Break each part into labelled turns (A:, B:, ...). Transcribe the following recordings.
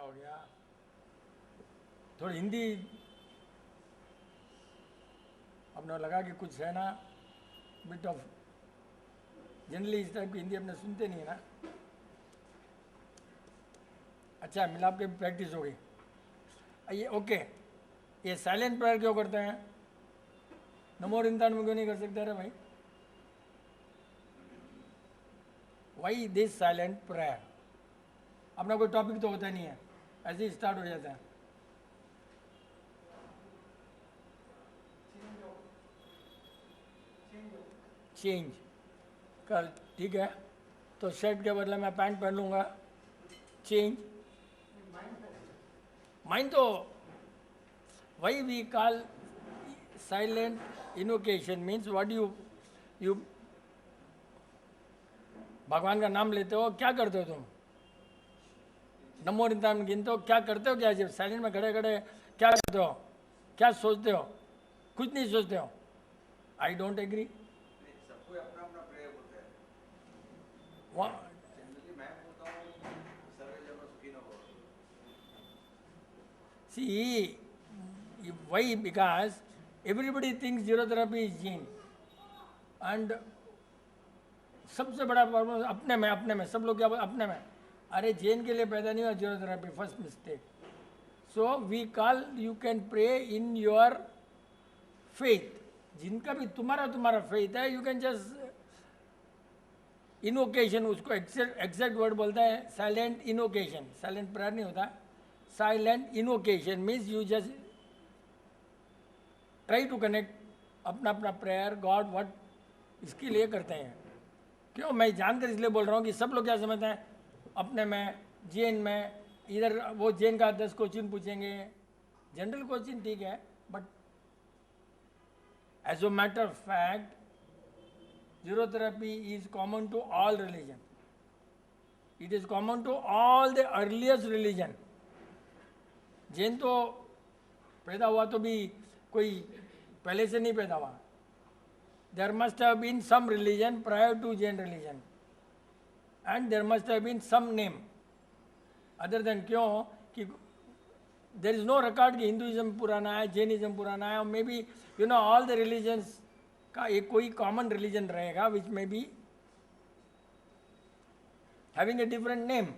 A: हो गया, थोड़ी हिंदी अपने लगा कि कुछ है ना, बिट ऑफ, जनरली इस टाइप की हिंदी अपने सुनते नहीं है ना। अच्छा, मिलाप के प्रैक्टिस हो गई। ये ओके, ये साइलेंट प्रेयर क्यों करते हैं? नमो रिंतान में क्यों नहीं कर सकते? अरे भाई, वाई दिस साइलेंट प्रेयर? अपना कोई टॉपिक तो होता नहीं है, ऐसे ही स्टार्ट हो जाता है। चेंज कल, ठीक है, तो शर्ट के बदले मैं पैंट पहन लूँगा। चेंज माइंड तो वही we call silent invocation means what you भगवान का नाम लेते हो, क्या करते हो तुम? नमो रिंतान गिनते हो, क्या करते हो? क्या जब साइलेंट में खड़े खड़े क्या करते हो? क्या सोचते हो? कुछ नहीं सोचते हो। I don't agree.
B: सबको अपना अपना प्रेयर होता है।
A: वहाँ
B: जनरली मैं बोलता हूँ सर्वे जन सुखी न हो।
A: see why? Because everybody thinks zero therapy is gene, and सबसे बड़ा प्रॉब्लम अपने में सब लोग क्या बोलते अपने में, अरे जेन के लिए पैदा नहीं हुआ zero therapy, first mistake. So we call you can pray in your faith, जिनका भी तुम्हारा फेथ है, यू कैन जस्ट इनोकेशन, उसको एग्जैक्ट वर्ड बोलता है साइलेंट इनोकेशन। साइलेंट प्रेयर नहीं होता, silent invocation means you just try to connect अपना अपना प्रेयर गॉड व्हाट इसके लिए करते हैं। क्यों मैं जानकर इसलिए बोल रहा हूँ कि सब लोग क्या समझते हैं अपने में, जेन में, इधर वो जेन का 10 क्वेश्चन पूछेंगे, जनरल क्वेश्चन ठीक है, but as a matter of fact zero therapy is common to all religion, it is common to all the earliest religion. Jain तो पैदा हुआ तो भी कोई पहले से नहीं पैदा हुआ, there must have been some religion prior to Jain religion and there must have been some name other than, क्यों कि there is no record कि हिंदुइज्म पुराना है, जैनिज्म पुराना है, और may be you know all the religions का एक कोई कॉमन रिलीजन रहेगा which may be having a different name.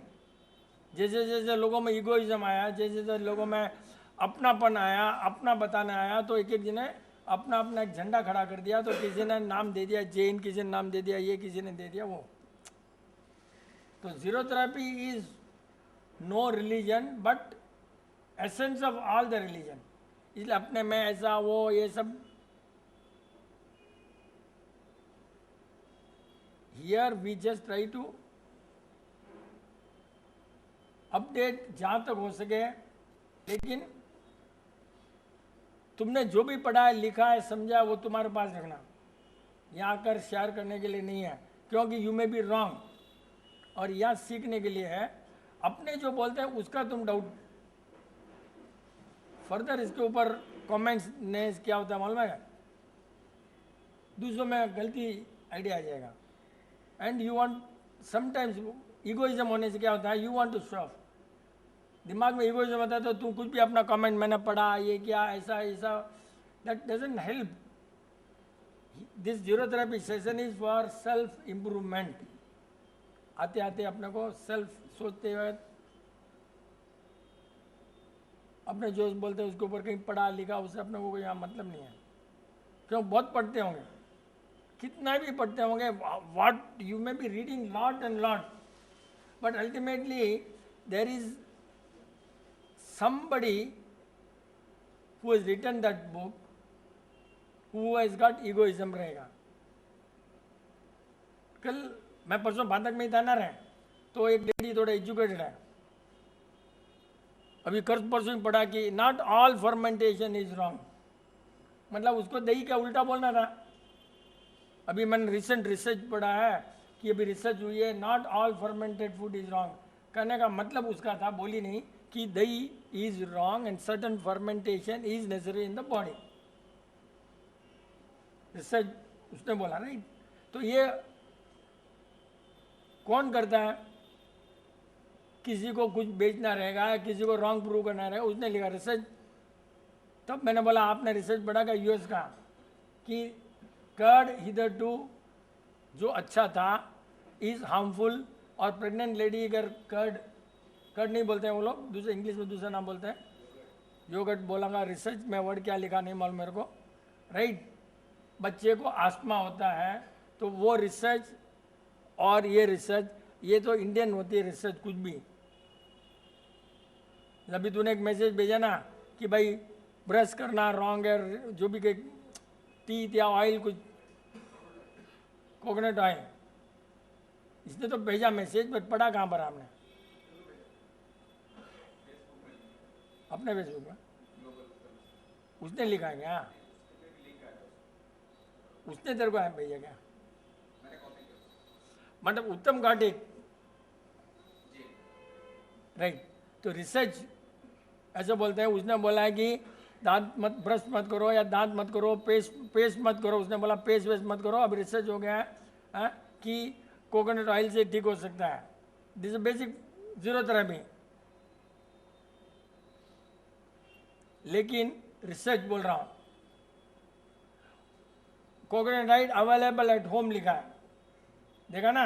A: जैसे जैसे लोगों में इगोइज्म आया, जैसे जैसे लोगों में अपनापन आया, अपना बताना आया, तो एक एक जने अपना अपना एक झंडा खड़ा कर दिया, तो किसी ने नाम दे दिया जैन, किसी ने नाम दे दिया ये, किसी ने दे दिया वो। तो zero therapy is no religion but essence of all the religion, इसलिए अपने में ऐसा वो ये सब। Here we just try to update जहाँ तक हो सके, लेकिन तुमने जो भी पढ़ा है, लिखा है, समझा है, वो तुम्हारे पास रखना, यहाँ आकर शेयर करने के लिए नहीं है, क्योंकि यू मे बी रॉन्ग, और यहाँ सीखने के लिए है। अपने जो बोलते हैं उसका तुम डाउट फर्दर इसके ऊपर कमेंट्स ने क्या होता है मालूम है, दूसरों में गलती आइडिया आ जाएगा। And you want sometimes egoism होने से क्या होता है, you want to show off, दिमाग में इगोइज्म होता है तो तू कुछ भी अपना कमेंट मैंने पढ़ा ये क्या ऐसा ऐसा, that doesn't help. This zero therapy session is for self improvement. आते आते अपने को सेल्फ सोचते हुए अपने जो बोलते हैं उसके ऊपर कहीं पढ़ा लिखा, उससे अपने को कोई यहाँ मतलब नहीं है। क्यों बहुत पढ़ते होंगे, कितना भी पढ़ते होंगे, what you may be reading lot and lot, but ultimately there is somebody who has written that book who has got egoism रहेगा। कल मैं परसों बांधक में ही था ना रहे, तो एक लेडी थोड़ा एजुकेटेड है, अभी कर्ज परसों ही पढ़ा कि not all fermentation is wrong, मतलब उसको दही का उल्टा बोलना था। अभी मैंने रिसेंट रिसर्च पढ़ा है कि अभी रिसर्च हुई है, not all fermented food is wrong, कहने का मतलब उसका था, बोली नहीं कि दही is wrong and certain fermentation is necessary in the body, research उसने बोला राइट। तो ये कौन करता है? किसी को कुछ बेचना रहेगा, किसी को रॉन्ग प्रूव करना रहेगा, उसने लिखा रिसर्च। तब मैंने बोला आपने रिसर्च पढ़ा क्या यूएस का, कि कर्ड हिदर टू जो अच्छा था इज हार्मफुल, और प्रेग्नेंट लेडी अगर कर्ड नहीं बोलते हैं वो लोग, दूसरे इंग्लिश में दूसरा नाम बोलते हैं, योगर्ट बोलांगा। रिसर्च में वर्ड क्या लिखा नहीं मालूम मेरे को, राइट। बच्चे को आस्थमा होता है तो वो रिसर्च और ये रिसर्च, ये तो इंडियन होती है रिसर्च कुछ भी। अभी तूने एक मैसेज भेजा ना कि भाई ब्रश करना रॉन्ग है, जो भी टीथ या ऑयल, कुछ कोकोनट ऑयल, इसने तो भेजा मैसेज, बट पढ़ा कहाँ पर आपने? अपने फेसबुक में उसने लिखा है क्या? उसने तेरे को भेजा क्या? मतलब उत्तम घाटिक, राइट। तो रिसर्च ऐसे बोलते हैं, उसने बोला है कि दांत मत ब्रश मत करो या दांत मत करो, पेस्ट मत करो, उसने बोला पेस्ट वेस्ट मत करो। अब रिसर्च हो गया है कि कोकोनट ऑयल से ठीक हो सकता है। This is basic zero therapy. लेकिन रिसर्च बोल रहा हूं, coconut oil available at home लिखा है, देखा ना,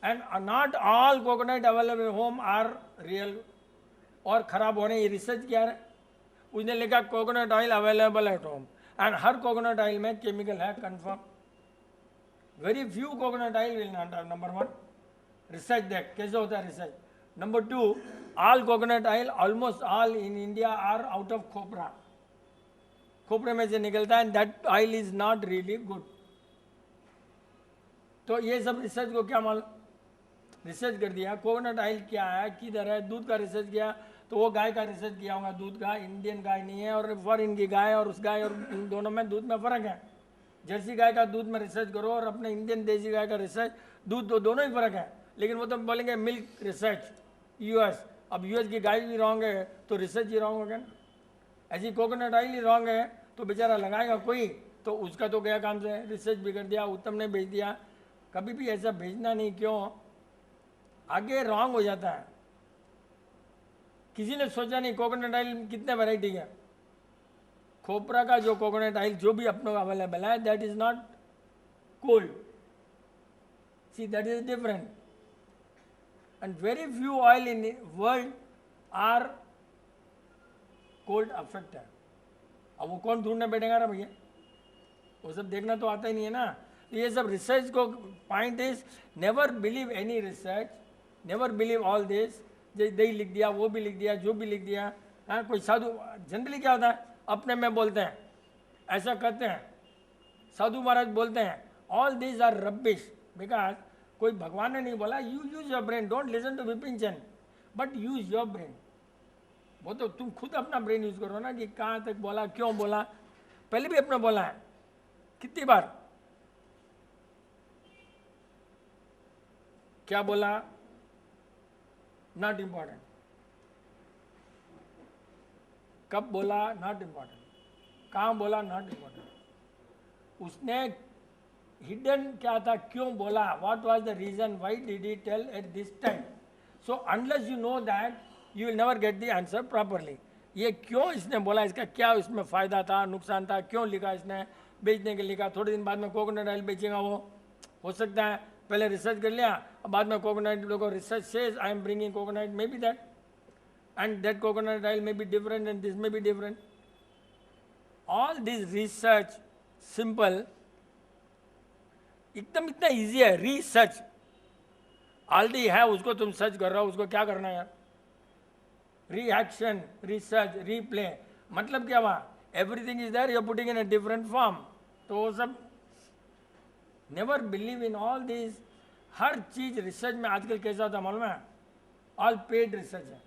A: and not all coconut available home are real और खराब होने। ये रिसर्च क्या है? उसने लिखा coconut oil available at home, and हर कोकोनट ऑयल में केमिकल है confirm. Very few coconut oil will not have, number one. Research देख कैसे होता है research. Number to, all coconut oil almost all in India are out of खोपरा, खोपरे में से निकलता है, and that oil is not really good. तो ये सब रिसर्च को क्या मालूम, रिसर्च कर दिया। कोकोनट ऑयल क्या है, किधर है। दूध का रिसर्च किया तो वो गाय का रिसर्च किया होगा, दूध का, इंडियन गाय नहीं है, और फॉरेन की गाय, और उस गाय और इन दोनों में दूध में फ़र्क है। जर्सी गाय का दूध में रिसर्च करो और अपने इंडियन देसी गाय का रिसर्च, दूध तो दोनों ही फ़र्क है। लेकिन वो तो बोलेंगे मिल्क रिसर्च यूएस, अब यूएस की गाय भी रॉन्ग है तो रिसर्च ही रॉन्ग हो गया ना। ऐसी कोकोनट ऑयल ही रॉन्ग है तो बेचारा लगाएगा कोई, तो उसका तो गया काम से, रिसर्च भी कर दिया, उत्तम ने भेज दिया। कभी भी ऐसा भेजना नहीं, क्यों? आगे रॉन्ग हो जाता है। किसी ने सोचा नहीं कोकोनट ऑयल कितने वैरायटी है। खोपरा का जो कोकोनट ऑयल जो भी अपने अवेलेबल है, that is not cold, see that is different, and very few oil in world are cold affect है। अब वो कौन ढूंढने बैठेगा ना भैया, वो सब देखना तो आता ही नहीं है ना। ये सब रिसर्च को point is never believe any research, never believe all this. दही लिख दिया, वो भी लिख दिया, जो भी लिख दिया। हाँ, कोई साधु जनरली क्या होता है, अपने में बोलते हैं, ऐसा करते हैं, साधु महाराज बोलते हैं all this are rubbish, because कोई भगवान ने नहीं बोला you use your brain, don't listen to Vipin Chand, but use your brain. वो तो तुम खुद अपना ब्रेन यूज करो ना, कि कहाँ तक बोला, क्यों बोला। पहले भी अपने बोला है कितनी बार, क्या बोला, नॉट इम्पॉर्टेंट, कब बोला, नॉट इम्पॉर्टेंट, कहाँ बोला, नॉट इम्पॉर्टेंट। उसने हिडन क्या था, क्यों बोला, what was the reason, why did he tell at this time. So unless you know that you will never get the answer properly. ये क्यों इसने बोला, इसका क्या इसमें फ़ायदा था, नुकसान था, क्यों लिखा इसने, बेचने के लिखा, थोड़े दिन बाद में कोकोनट ऑयल बेचेगा वो, हो सकता है पहले रिसर्च कर लिया, बाद में कोकोनट लोगों research says I am bringing coconut, may be that, and that coconut oil may be different and this may be different. All this research simple, एकदम इतना इजी है रिसर्च। ऑलरेडी है, उसको तुम सर्च कर रहे हो, उसको क्या करना है यार, रिएक्शन, रिसर्च, रीप्ले, मतलब क्या हुआ, everything is there, you are putting in a different form. तो वो सब never believe in all this. हर चीज रिसर्च में आजकल कैसा होता मालूम है, ऑल पेड रिसर्च है।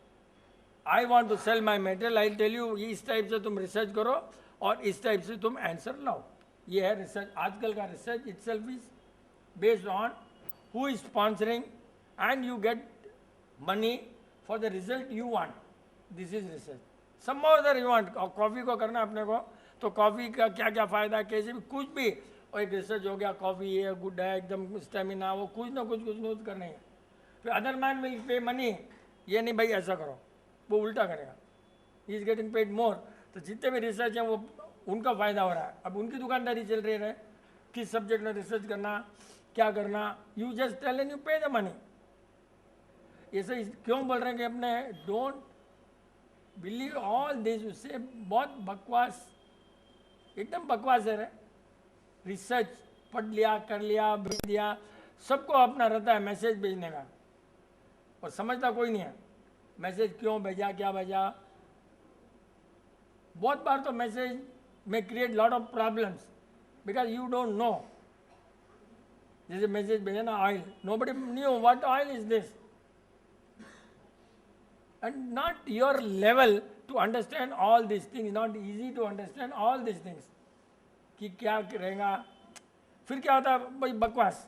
A: I want to sell my material, I tell you इस टाइप से तुम रिसर्च करो और इस टाइप से तुम आंसर लाओ। ये है रिसर्च। आजकल का research itself is based on who is sponsoring and you get money for the result you want, this is research. Some other you want, coffee को करना अपने को, तो कॉफ़ी का क्या क्या फ़ायदा, कैसे भी कुछ भी, और एक रिसर्च हो गया कॉफ़ी ये गुड है, एकदम स्टेमिना, वो कुछ ना कुछ करने है। फिर other man will pay money ये नहीं भाई ऐसा करो, वो उल्टा करेगा। He is getting paid more. तो जितने भी रिसर्च हैं वो उनका फ़ायदा हो रहा है। अब उनकी दुकानदारी चल रही है, किस सब्जेक्ट में रिसर्च करना, क्या करना, you just tell and you pay the money. ऐसे क्यों बोल रहे हैं कि अपने डोंट बिलीव ऑल दिस। उससे बहुत बकवास, एकदम बकवास है रे। रिसर्च पढ़ लिया, कर लिया, भेज दिया, सबको अपना रहता है मैसेज भेजने का, और समझता कोई नहीं है मैसेज क्यों भेजा, क्या भेजा। बहुत बार तो मैसेज में create lot of problems because you don't know. जैसे मैसेज भेजा ना oil, nobody knew what oil is this, and not your level to understand all these things, not easy to understand all these things कि क्या रहेगा। फिर क्या होता है भाई, बकवास।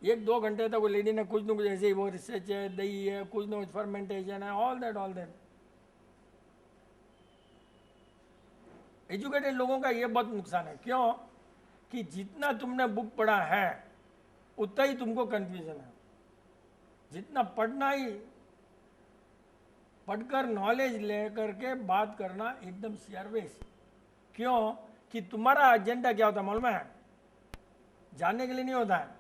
A: 1-2 घंटे तक वो लेडी ने कुछ न कुछ ऐसे ही, वो रिसर्च है, दही है, कुछ न कुछ फर्मेंटेशन है, ऑल दैट। एजुकेटेड लोगों का ये बहुत नुकसान है। क्यों? कि जितना तुमने बुक पढ़ा है उतना ही तुमको कंफ्यूजन है। जितना पढ़ना ही, पढ़कर नॉलेज लेकर के बात करना एकदम सर्विस। क्यों? कि तुम्हारा एजेंडा क्या होता है मालूम है? जानने के लिए नहीं होता है।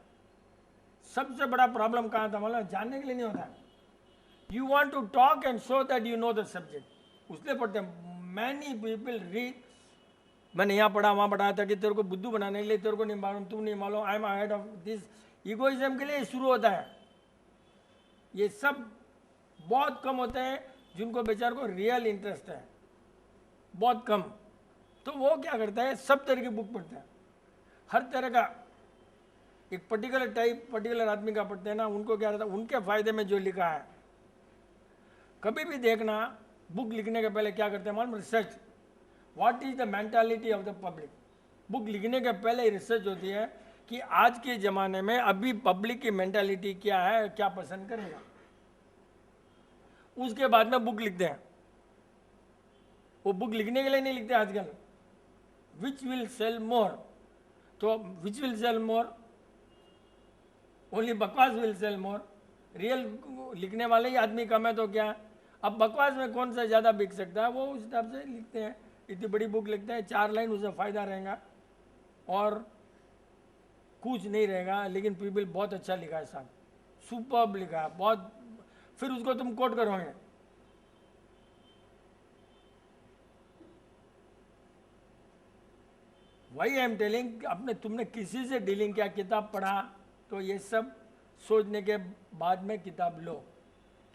A: सबसे बड़ा प्रॉब्लम कहाँ था मालूम है? जानने के लिए नहीं होता है। You want to talk and show that you know the subject, उसलिए पढ़ते हैं। मैनी पीपल रीड, मैंने यहाँ पढ़ा वहाँ पढ़ा था कि तेरे को बुद्धू बनाने के लिए, तेरे को नहीं मालूम, तुम नहीं मालूम, I am ahead of this, egoism के लिए शुरू होता है। ये सब बहुत कम होते हैं जिनको बेचार को रियल इंटरेस्ट है, बहुत कम। तो वो क्या करता है, सब तरह की बुक पढ़ते हैं, हर तरह का। एक पर्टिकुलर टाइप, पर्टिकुलर आदमी का पढ़ते हैं ना, उनको क्या रहता है, उनके फायदे में जो लिखा है। कभी भी देखना, बुक लिखने के पहले क्या करते हैं मालूम? Research. What is the mentality of the public. Book लिखने के पहले ही रिसर्च होती है कि आज के ज़माने में अभी पब्लिक की मेंटालिटी क्या है, क्या पसंद करेगा। उसके बाद में बुक लिखते हैं। वो बुक लिखने के लिए नहीं लिखते आजकल, विच विल सेल मोर। तो which will sell more, only बकवास विल सेल मोर। रियल लिखने वाले ही आदमी कम है तो क्या। अब बकवास में कौन सा ज़्यादा बिक सकता है, वो उस हिसाब से लिखते हैं। इतनी बड़ी बुक लिखते हैं, 4 लाइन, उससे फ़ायदा रहेगा और कुछ नहीं रहेगा। लेकिन पीपल बहुत अच्छा लिखा है साहब, सुपर्ब लिखा है बहुत। फिर उसको तुम कोट करोगे। वही आई एम टेलिंग, अपने तुमने किसी से डीलिंग किया, किताब पढ़ा, तो ये सब सोचने के बाद में किताब लो।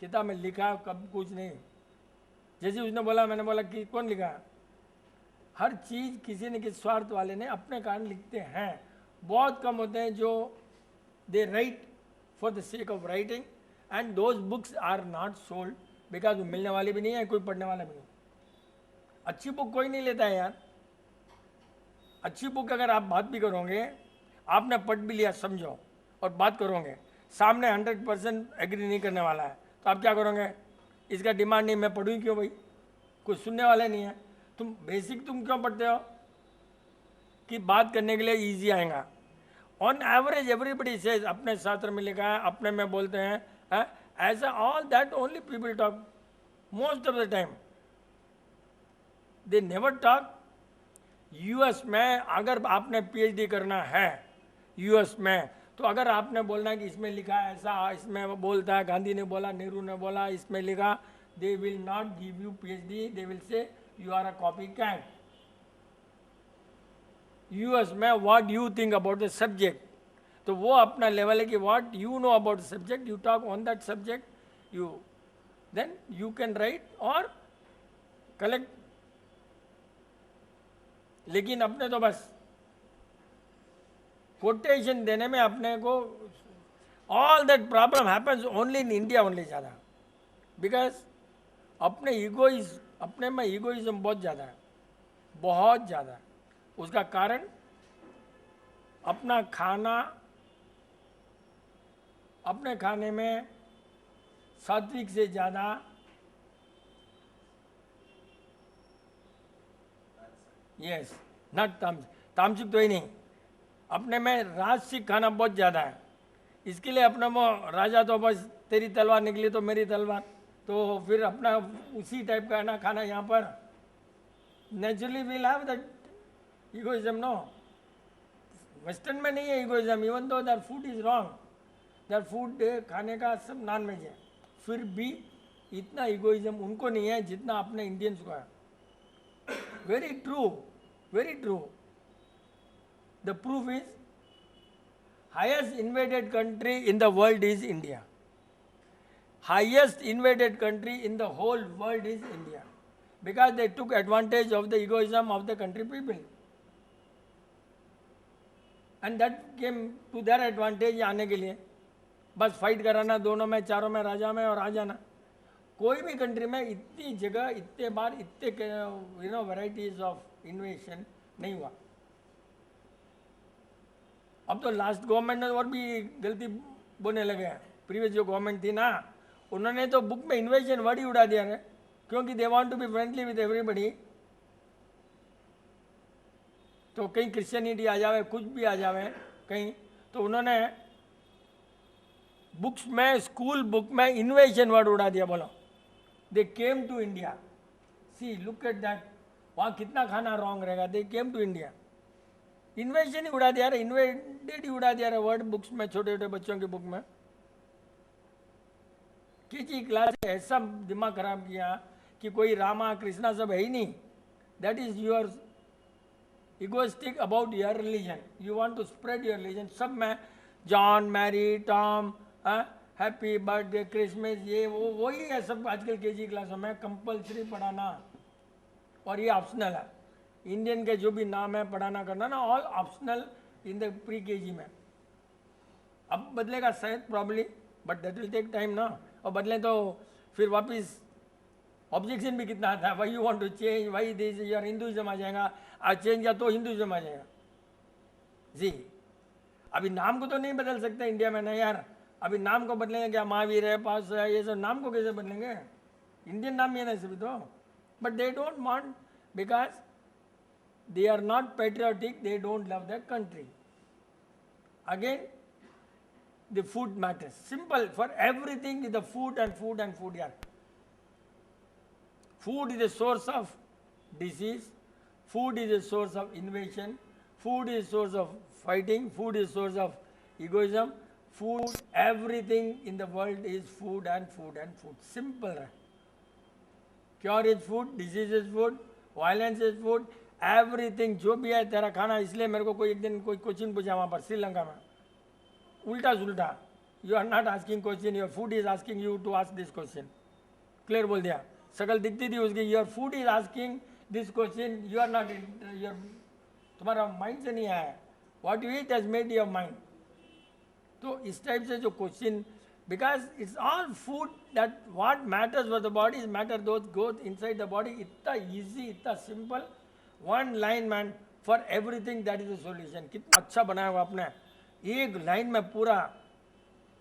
A: किताब में लिखा कब कुछ नहीं। जैसे उसने बोला, मैंने बोला कि कौन लिखा? हर चीज़ किसी न किसी स्वार्थ वाले ने अपने कारण लिखते हैं। बहुत कम होते हैं जो they write for the sake of writing, and those books are not sold because वो मिलने वाली भी नहीं है, कोई पढ़ने वाला भी नहीं। अच्छी बुक कोई नहीं लेता है यार। अच्छी बुक अगर आप बात भी करोगे, आपने पढ़ भी लिया समझो, और बात करोगे, सामने 100% एग्री नहीं करने वाला है, तो आप क्या करोगे? इसका डिमांड नहीं, मैं पढ़ूँ क्यों भाई, कोई सुनने वाले नहीं है। तुम बेसिक तुम क्यों पढ़ते हो? कि बात करने के लिए ईजी आएगा। ऑन एवरेज एवरीबडी सेज, अपने शास्त्र में लिखा है, अपने में बोलते हैं, ऐसा all that only people talk most of the time, they never talk. US में अगर आपने पीएचडी करना है यूएस में, तो अगर आपने बोलना है कि इसमें लिखा है ऐसा, इसमें बोलता है, गांधी ने बोला, नेहरू ने बोला, इसमें लिखा, they will not give you PhD, they will say you are a copy cat. US में what you think about the subject, तो वो अपना लेवल है कि what you know about the subject, you talk on that subject, you then you can write और collect. लेकिन अपने तो बस कोटेशन देने में अपने को, all that problem happens only in India only ज़्यादा, बिकॉज अपने में ईगोइज्म बहुत ज़्यादा है, बहुत ज़्यादा। उसका कारण अपना खाना, अपने खाने में सात्विक से ज़्यादा यस नॉट तामसिक तो ही नहीं, अपने में राजसिक खाना बहुत ज़्यादा है। इसके लिए अपना वो राजा तो बस तेरी तलवार निकली तो मेरी तलवार, तो फिर अपना उसी टाइप का है ना खाना यहाँ पर। Naturally will have that egoism, no, western में नहीं है egoism, even though that food is wrong, that food खाने का सब नॉन वेज है, फिर भी इतना इगोइज्म उनको नहीं है जितना अपने इंडियंस को है। Very true, very true. The proof is highest invaded country in the world is India. Highest invaded country in the whole world is India, because they took advantage of the egoism of the country people, and that came to their advantage आने के लिए बस fight कराना दोनों में, चारों में, राजा में और आ जाना। कोई भी कंट्री में इतनी जगह, इतने बार, इतने वैराइटीज ऑफ इन्वेशन नहीं हुआ। अब तो लास्ट गवर्नमेंट ने और भी गलती बोलने लगे हैं। प्रीवियस जो गवर्नमेंट थी ना, उन्होंने तो बुक में इन्वेशन वर्ड ही उड़ा दिया है, क्योंकि they want to be friendly with everybody. तो कहीं क्रिश्चियनिटी आ जावे, कुछ भी आ जावे कहीं, तो उन्होंने बुक्स में, स्कूल बुक में इन्वेशन वर्ड उड़ा दिया। बोलो, they came to India, see look at that, वहाँ कितना खाना रॉन्ग रहेगा। दे केम टू इंडिया, इन्वेशन ही उड़ा दिया रहा, इन्वेडेड ही उड़ा दिया रहा वर्ड बुक्स में, छोटे छोटे बच्चों की बुक में। केजी क्लास से ऐसा दिमाग खराब किया कि कोई रामा कृष्णा सब है ही नहीं। That is your egoistic about your religion, you want to spread your religion. सब में John, Mary, Tom, happy birthday, Christmas, ये वो वही है सब आजकल केजी क्लासों में कंपलसरी पढ़ाना, और ये ऑप्शनल है। इंडियन के जो भी नाम है पढ़ाना करना ना, all optional in the pre KG में। अब बदलेगा शायद probably, but that will take time ना। और बदले तो फिर वापस ऑब्जेक्शन भी कितना आता है, why you want to change, why this, यार हिंदुइज्म आ जाएगा, आज चेंज किया तो हिंदुइज्म आ जाएगा जी। अभी नाम को तो नहीं बदल सकते इंडिया में ना यार, अभी नाम को बदलेंगे क्या, महावीर है, पास है, ये सब नाम को कैसे बदलेंगे? इंडियन नाम ये ना सभी तो, but they don't want, because they are not patriotic, they don't love their country. Again, the food matters. Simple, for everything is the food and food and food. Yeah. Food is a source of disease, food is a source of invasion, food is a source of fighting, food is a source of egoism. Food, everything in the world is food and food and food. Simple, right? Cure is food, disease is food, violence is food. Everything जो भी है तेरा खाना। इसलिए मेरे को कोई एक दिन कोई क्वेश्चन पूछा वहाँ पर श्रीलंका में, उल्टा सुल्टा, you are not asking question, your food is asking you to ask this question. Clear बोल दिया, शकल दिखती थी उसकी, your food is asking this question, you are not, your, तुम्हारा माइंड से नहीं आया, what you eat has made your mind. तो इस टाइप से जो question, because it's all food, that what matters for the body is matter those goes inside the body. इतना easy, इतना simple, one line man for everything, that is the solution. कितना अच्छा बनाया हुआ आपने, एक लाइन में पूरा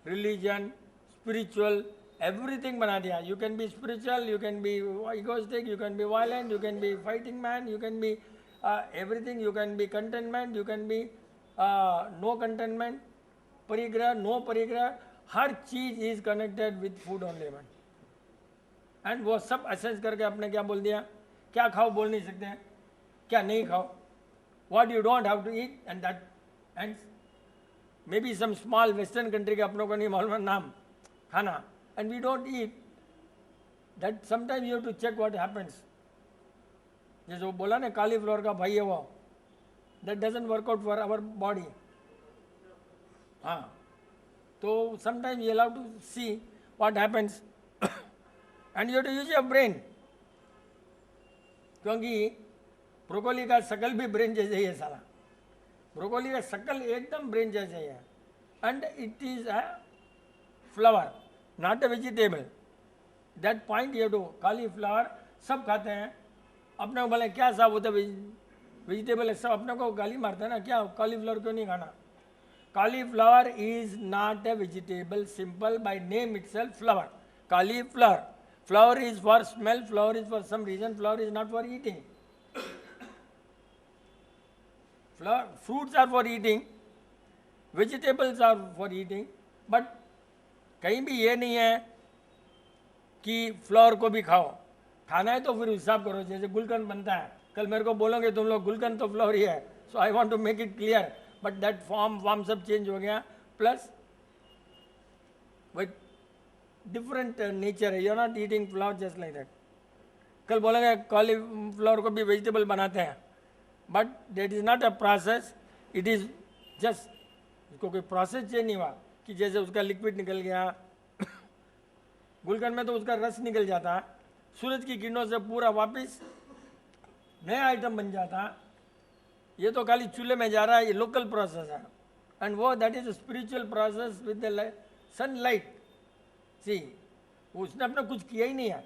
A: रिलीजन, स्पिरिचुअल, एवरीथिंग बना दिया। You can be spiritual, you can be egoistic, you can be violent, you can be fighting man, you can be everything, you can be containment, you can be no containment, परिग्रह, no परिग्रह, हर चीज is connected with food only man. And वो सब assess करके आपने क्या बोल दिया, क्या खाओ बोल नहीं सकते हैं, क्या नहीं खाओ, what you don't have to eat, and that, and maybe some small western country के अपनों को नहीं मालूम नाम खाना, and we don't eat that. Sometimes you have to check what happens. जैसे वो बोला ना cauliflower का भाई है वो, that doesn't work out for our body. हाँ, तो sometimes you have to see what happens and you have to use your brain, क्योंकि ब्रोकोली का शकल भी ब्रेन जैसे ही है साला, ब्रोकोली का शकल एकदम ब्रेन जैसे ही है। And it is a flower, not a vegetable. That point you do, cauliflower सब खाते हैं, अपने को बोले क्या साहब होता है वेजिटेबल है, सब अपने को गाली मारते हैं ना, क्या कॉलीफ्लावर क्यों नहीं खाना? Cauliflower is not a vegetable, simple by name itself flower, cauliflower. Flower is for smell, flower is for some reason, flower is not for eating. Fruits are for eating, vegetables are for eating, but कहीं भी ये नहीं है कि floor को भी खाओ, खाना है तो फिर हिसाब करो। जैसे गुलकंद बनता है, कल मेरे को बोलोगे तुम लोग गुलकंद तो फ्लोर ही है, so I want to make it clear, but that form सब चेंज हो गया, प्लस विथ डिफरेंट नेचर है, you are not eating flower just like that. कल बोलेंगे कॉलीफ्लावर को भी वेजिटेबल बनाते हैं, but that is not a process, it is just, उसको कोई प्रोसेस चेंज नहीं हुआ कि जैसे उसका लिक्विड निकल गया गुलकंद में तो उसका रस निकल जाता, सूरज की किरणों से पूरा वापस नया आइटम बन जाता। ये तो खाली चूल्हे में जा रहा है, ये लोकल प्रोसेस है, एंड वो that is spiritual process with the sunlight. See, उसने अपना कुछ किया ही नहीं है।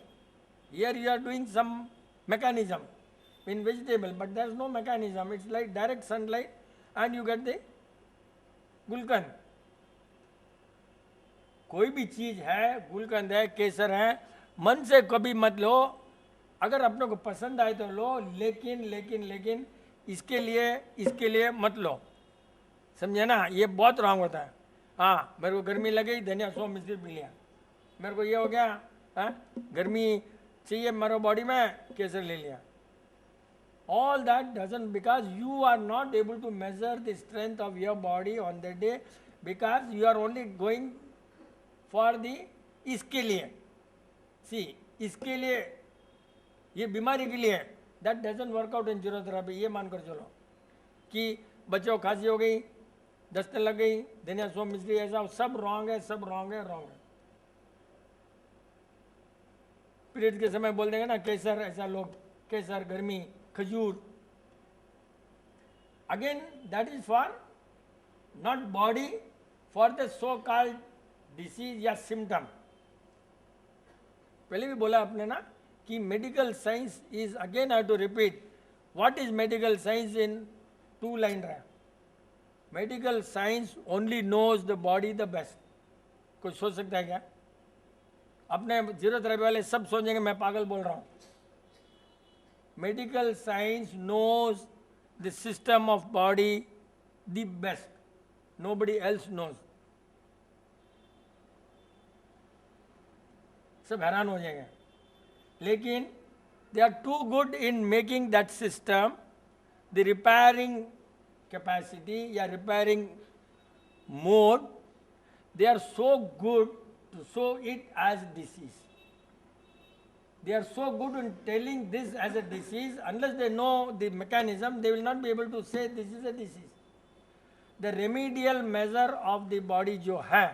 A: Here you are doing some mechanism in vegetable, but there is no mechanism, it's like direct sunlight and you get the गुलकंद। कोई भी चीज है, गुलकंद है, केसर है, मन से कभी मत लो, अगर अपने को पसंद आए तो लो, लेकिन लेकिन लेकिन इसके लिए मत लो, समझे ना? ये बहुत रॉन्ग होता है। हाँ, मेरे को गर्मी लगी, धनिया सो मिश्री पी लिया, मेरे को ये हो गया, हाँ गर्मी चाहिए मेरे बॉडी में, केसर ले लिया। All that doesn't, because you are not able to measure the strength of your body on that day, because you are only going for the इसके लिए, see इसके लिए, ये बीमारी के लिए, that doesn't work out in जीरोथेरेपी। ये मानकर चलो कि बच्चों खांसी हो गई, दस्त लग गई, धनिया सोम मिश्री, ऐसा सब रॉन्ग है, सब रॉन्ग है, रॉन्ग है। पीरियड के समय बोल देंगे ना केसर, ऐसा लोग केसर, गर्मी, खजूर, again that is for not body, for the so called disease या सिम्टम। पहले भी बोला आपने ना कि medical science is, again I to repeat, what is medical science in 2 line रहा। Medical science only knows the body the best. कोई सोच सकता है क्या? अपने जीरोथेरेपी वाले सब सोचेंगे मैं पागल बोल रहा हूं। Medical science knows the system of body the best, nobody else knows. सब हैरान हो जाएंगे, लेकिन they are too good in making that system, the repairing capacity या repairing mode, they are so good to show it as disease. They are so good in telling this as a disease, unless they know the mechanism, they will not be able to say this is a disease. The remedial measure of the body जो है,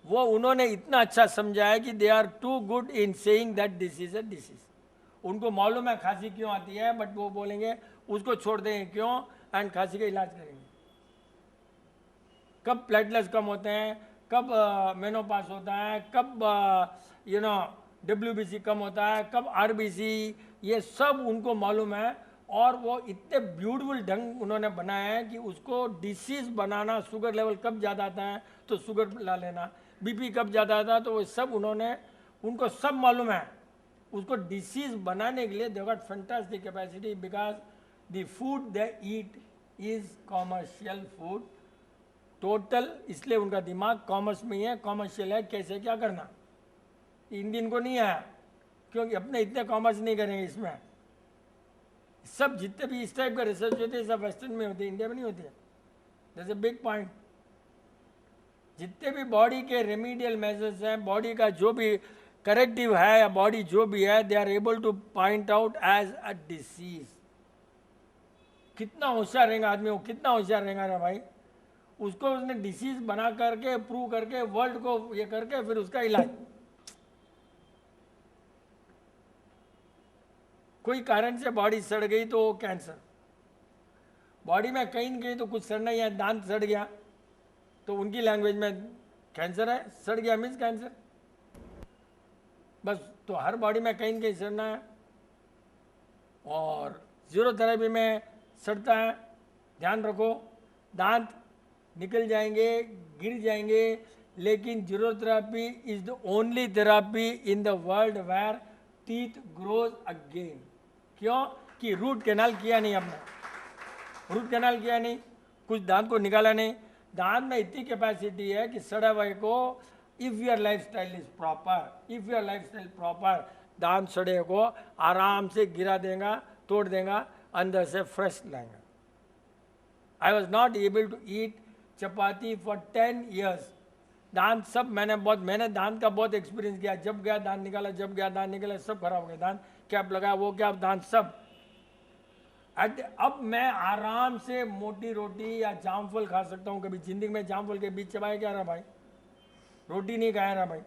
A: वो उन्होंने इतना अच्छा समझा है कि they are too good in saying that this is a disease. उनको मालूम है खांसी क्यों आती है, बट वो बोलेंगे उसको छोड़ देंगे क्यों, एंड खांसी का इलाज करेंगे। कब प्लेटलेट्स कम होते हैं, कब मेनोपास होता है, कब WBC कम होता है, कब RBC, ये सब उनको मालूम है। और वो इतने ब्यूटीफुल ढंग उन्होंने बनाया है कि उसको डिसीज बनाना, शुगर लेवल कब ज़्यादा आता है तो शुगर ला लेना, BP कब ज़्यादा आता है तो वो सब उनको सब मालूम है। उसको डिसीज बनाने के लिए they got fantastic capacity, because the food they eat is commercial food total, इसलिए उनका दिमाग कॉमर्स में ही है, कॉमर्शियल है, कैसे क्या करना। इंडियन को नहीं आया, क्योंकि अपने इतने कॉमर्स नहीं करेंगे इसमें। सब जितने भी इस टाइप का रिसर्च होते हैं सब वेस्टर्न में होते हैं, इंडिया में नहीं होते। That's a big point. जितने भी बॉडी के रेमीडियल मेजर्स हैं, बॉडी का जो भी करेक्टिव है या बॉडी जो भी है, they are able to point out as a disease. कितना होशियार रहेगा आदमी, वो कितना होशियार रहेगा ना भाई, उसको उसने डिसीज बना करके प्रूव करके वर्ल्ड को ये करके फिर उसका इलाज। कोई कारण से बॉडी सड़ गई तो कैंसर, बॉडी में कहीं न कहीं तो कुछ सड़ना ही है, दांत सड़ गया तो उनकी लैंग्वेज में कैंसर है, सड़ गया मीन्स कैंसर बस। तो हर बॉडी में कहीं न कहीं सड़ना है, और जीरोथेरेपी में सड़ता है, ध्यान रखो। दांत निकल जाएंगे, गिर जाएंगे, लेकिन zero therapy is the only therapy in the world where teeth grows again. क्यों? कि रूट कैनाल किया नहीं हमने, रूट कैनाल किया नहीं, कुछ दांत को निकाला नहीं, दांत में इतनी कैपेसिटी है कि सड़े हुए को if your life style is proper, दांत सड़े को आराम से गिरा देगा, तोड़ देगा, अंदर से फ्रेश लाएगा। I was not able to eat chapati for 10 years। दांत सब मैंने दांत का बहुत एक्सपीरियंस किया। जब गया दांत निकाला, जब गया दांत निकाला, सब खराब हो गया। दांत कैप लगाया, वो क्या दांत सब। अब मैं आराम से मोटी रोटी या जामफल खा सकता हूँ। कभी जिंदगी में जामफल के बीज चबाया क्या रहा भाई, रोटी नहीं खाया रहा भाई।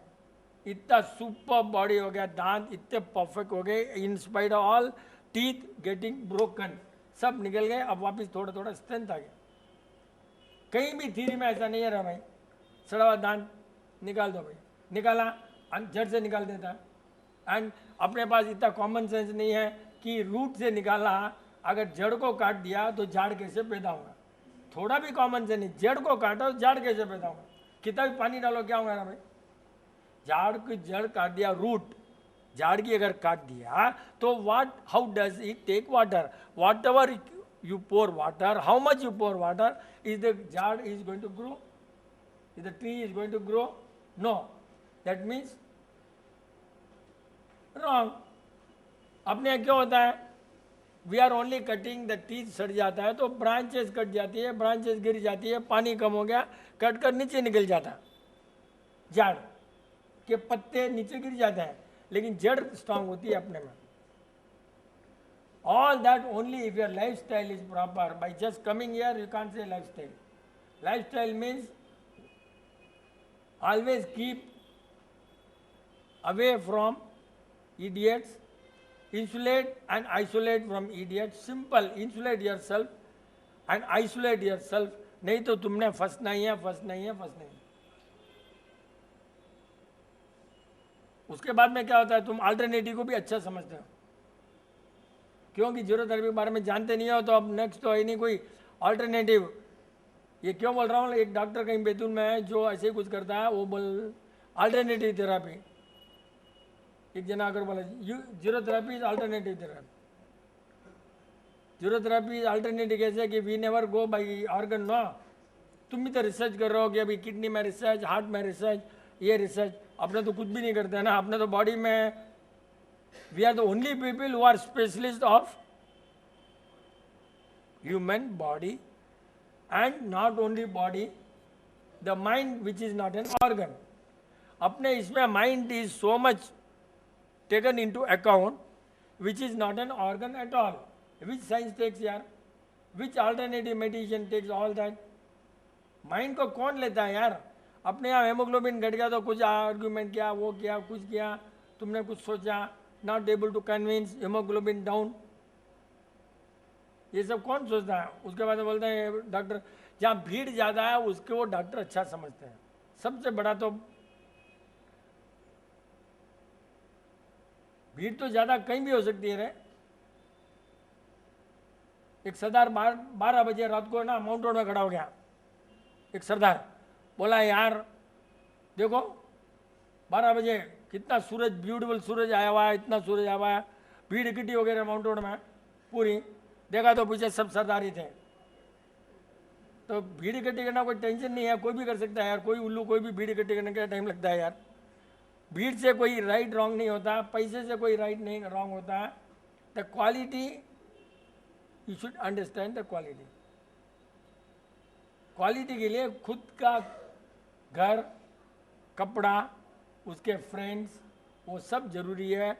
A: इतना सुपर बॉडी हो गया, दांत इतने परफेक्ट हो गए, इन spite of all teeth getting broken, सब निकल गए। अब वापस थोड़ा थोड़ा स्ट्रेंथ आ गया। कहीं भी थ्योरी में ऐसा नहीं है रहा भाई सड़ा हुआ दांत निकाल दो भाई, निकाला जड़ से निकाल देता है। एंड अपने पास इतना कॉमन सेंस नहीं है कि रूट से निकाला, अगर जड़ को काट दिया तो झाड़ कैसे पैदा होगा। थोड़ा भी कॉमन सेंस नहीं, जड़ को काटो झाड़ कैसे पैदा होगा। कितना भी पानी डालो क्या होगा ना भाई, झाड़ की जड़ काट दिया, रूट झाड़ की अगर काट दिया तो how does it take water, whatever you pour water, how much you pour water, is the jar is going to grow, is the tree is going to grow? No, that means wrong। अपने यहाँ क्या होता है, we are only cutting the teeth, सड़ जाता है तो branches cut जाती है, ब्रांचेस गिर जाती है, पानी कम हो गया, कट कर नीचे निकल जाता, झाड़ के पत्ते नीचे गिर जाते हैं, लेकिन जड़ स्ट्रांग होती है अपने में। All that only if your lifestyle is proper. By just coming here, you can't say lifestyle. Lifestyle means always keep away from idiots, insulate and isolate from idiots. Simple, insulate yourself and isolate yourself. नहीं तो तुमने फंसना ही है, फंसना ही है, फंसना ही है। उसके बाद में क्या होता है, तुम अल्टरनेटिव को भी अच्छा समझते हो, क्योंकि जीरोथेरेपी के बारे में जानते नहीं हो तो अब नेक्स्ट तो है नहीं कोई अल्टरनेटिव। ये क्यों बोल रहा हूँ, एक डॉक्टर कहीं बैतूल में है जो ऐसे ही कुछ करता है, वो बोल अल्टरनेटिव थेरापी। एक जना आकर बोला zero therapy is alternative therapy. Zero therapy is alternative कैसे कि we never go by organ. No, तुम भी तो रिसर्च कर रहे हो कि अभी किडनी में रिसर्च, हार्ट में रिसर्च, ये रिसर्च। अपने तो कुछ भी नहीं करते हैं ना, अपने तो बॉडी में we are the only people who are specialists of human body, and not only body, the mind which is not an organ. अपने इसमें mind is so much taken into account which is not an organ at all. Which science takes यार, which alternative medication takes all that? Mind को कौन लेता है यार। अपने यहाँ हेमोग्लोबिन घट गया तो कुछ आर्ग्यूमेंट किया, वो किया, कुछ किया, तुमने कुछ सोचा, not able to convince, haemoglobin down, ये सब कौन सोचता है। उसके बाद बोलते हैं डॉक्टर, जहाँ भीड़ ज़्यादा है उसके वो डॉक्टर अच्छा समझते हैं। सबसे बड़ा तो भीड़ तो ज़्यादा कहीं भी हो सकती है रे। एक सरदार 12 बजे रात को ना माउंट रोड में खड़ा हो गया। एक सरदार बोला यार देखो 12 बजे कितना सूरज, ब्यूटीफुल सूरज आया हुआ है, इतना सूरज आया हुआ है, भीड़ इकट्ठी हो गई माउंट रोड में पूरी। देखा तो पीछे सब सरदार ही थे। तो भीड़ इकट्ठी करना कोई टेंशन नहीं है, कोई भी कर सकता है यार। कोई उल्लू कोई भी भीड़ इकट्ठी करने का टाइम लगता है यार। भीड़ से कोई राइट रॉन्ग नहीं होता, पैसे से कोई राइट नहीं रॉन्ग होता है। The quality, you should understand the quality. Quality के लिए खुद का घर, कपड़ा, उसके फ्रेंड्स, वो सब जरूरी है।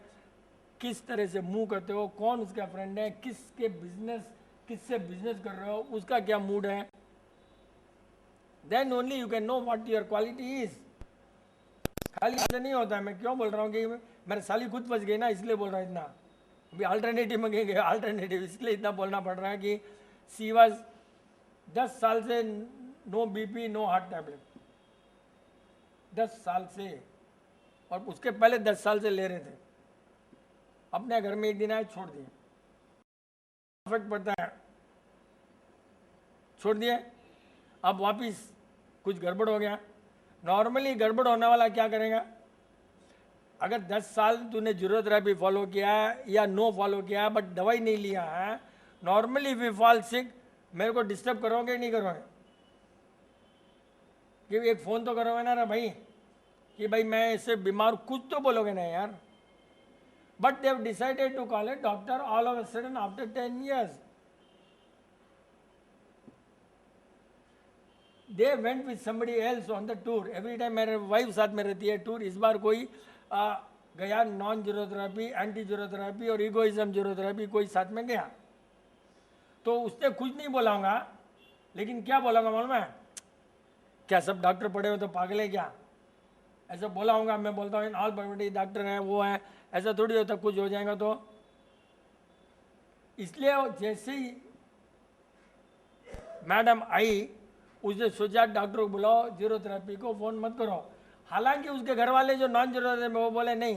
A: किस तरह से मूव करते हो, कौन उसका फ्रेंड है, किसके बिजनेस, किससे बिजनेस कर रहे हो, उसका क्या मूड है, then only you can know what your quality is. खाली ऐसे नहीं होता है। मैं क्यों बोल रहा हूँ कि मेरे साली खुद फंस गई ना, इसलिए बोल रहा हूँ इतना। अभी अल्टरनेटिव में गए, अल्टरनेटिव इसलिए इतना बोलना पड़ रहा है कि सी वाज 10 साल से no BP, no heart tablet, 10 साल से। और उसके पहले 10 साल से ले रहे थे। अपने घर में एक दिन आए, छोड़ दिए, इफेक्ट पड़ता है, छोड़ दिए। अब वापिस कुछ गड़बड़ हो गया। नॉर्मली गड़बड़ होने वाला क्या करेगा, अगर 10 साल तूने जीरोथेरेपी फॉलो किया है या नो फॉलो किया है बट दवाई नहीं लिया है, नॉर्मली वी फॉल सिक, मेरे को डिस्टर्ब करोगे नहीं करोगे, कि एक फ़ोन तो करोगे ना रे भाई कि भाई मैं इससे बीमार, कुछ तो बोलोगे ना यार. But they have decided to call a doctor all of a sudden after 10 years. They went with somebody else on the tour. Every time मेरे वाइफ साथ में रहती है टूर, इस बार कोई गया नॉन जीरोथेरेपी, एंटी जीरोथेरेपी और इगोइज्म जीरोथेरेपी कोई साथ में गया. तो उसने कुछ नहीं बोला होगा, लेकिन क्या बोला होगा मालूम है? क्या सब डॉक्टर पढ़े हो तो पागल है क्या? ऐसा बोला होगा. मैं बोलता हूँ ऑल प्रोबेबिलिटी डॉक्टर हैं, वो हैं, ऐसा थोड़ी होता कुछ हो जाएगा तो. इसलिए जैसे ही मैडम आई उसने सोचा डॉक्टर को बुलाओ, जीरोथेरेपी को फ़ोन मत करो. हालांकि उसके घर वाले जो नॉन जीरोथेरेपी वो बोले नहीं,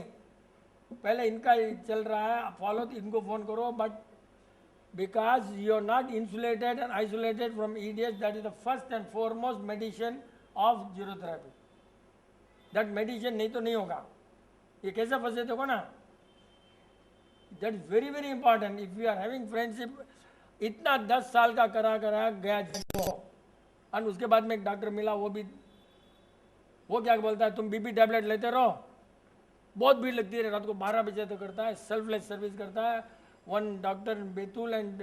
A: पहले इनका चल रहा है फॉलो, तो इनको फ़ोन करो. But because you are not insulated and isolated from EDS, that is the first and foremost medicine of zero therapy. That medicine नहीं तो नहीं होगा. ये कैसे फंसे देखो ना. That is very very important. If you are having friendship, इतना 10 साल का करा गया जिसको, और उसके बाद में एक डॉक्टर मिला, वो क्या बोलता है, तुम बीपी टैबलेट लेते रहो. बहुत भीड़ लगती है, रात को 12 बजे तक करता है, सेल्फलेस सर्विस करता है. वन डॉक्टर बेतुल एंड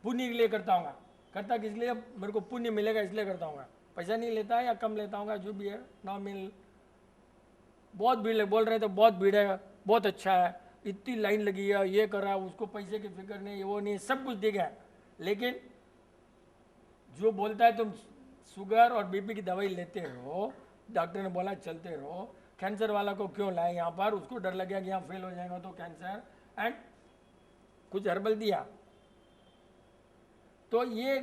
A: पुण्य के लिए करता हूँ. करता किस लिए? मेरे को पुण्य मिलेगा इसलिए करता हूँ. पैसा नहीं लेता है या कम लेता हूँ, जो भी है नॉमिनल. बहुत भीड़ बोल रहे थे, बहुत भीड़ है, बहुत अच्छा है, इतनी लाइन लगी है, ये करा, उसको पैसे की फिक्र नहीं, वो नहीं, सब कुछ दिखा है. लेकिन जो बोलता है तुम शुगर और बीपी की दवाई लेते रहो, डॉक्टर ने बोला चलते रहो. कैंसर वाला को क्यों लाए यहाँ पर? उसको डर लग गया कि यहाँ फेल हो जाएगा तो कैंसर, एंड कुछ हर्बल दिया. तो ये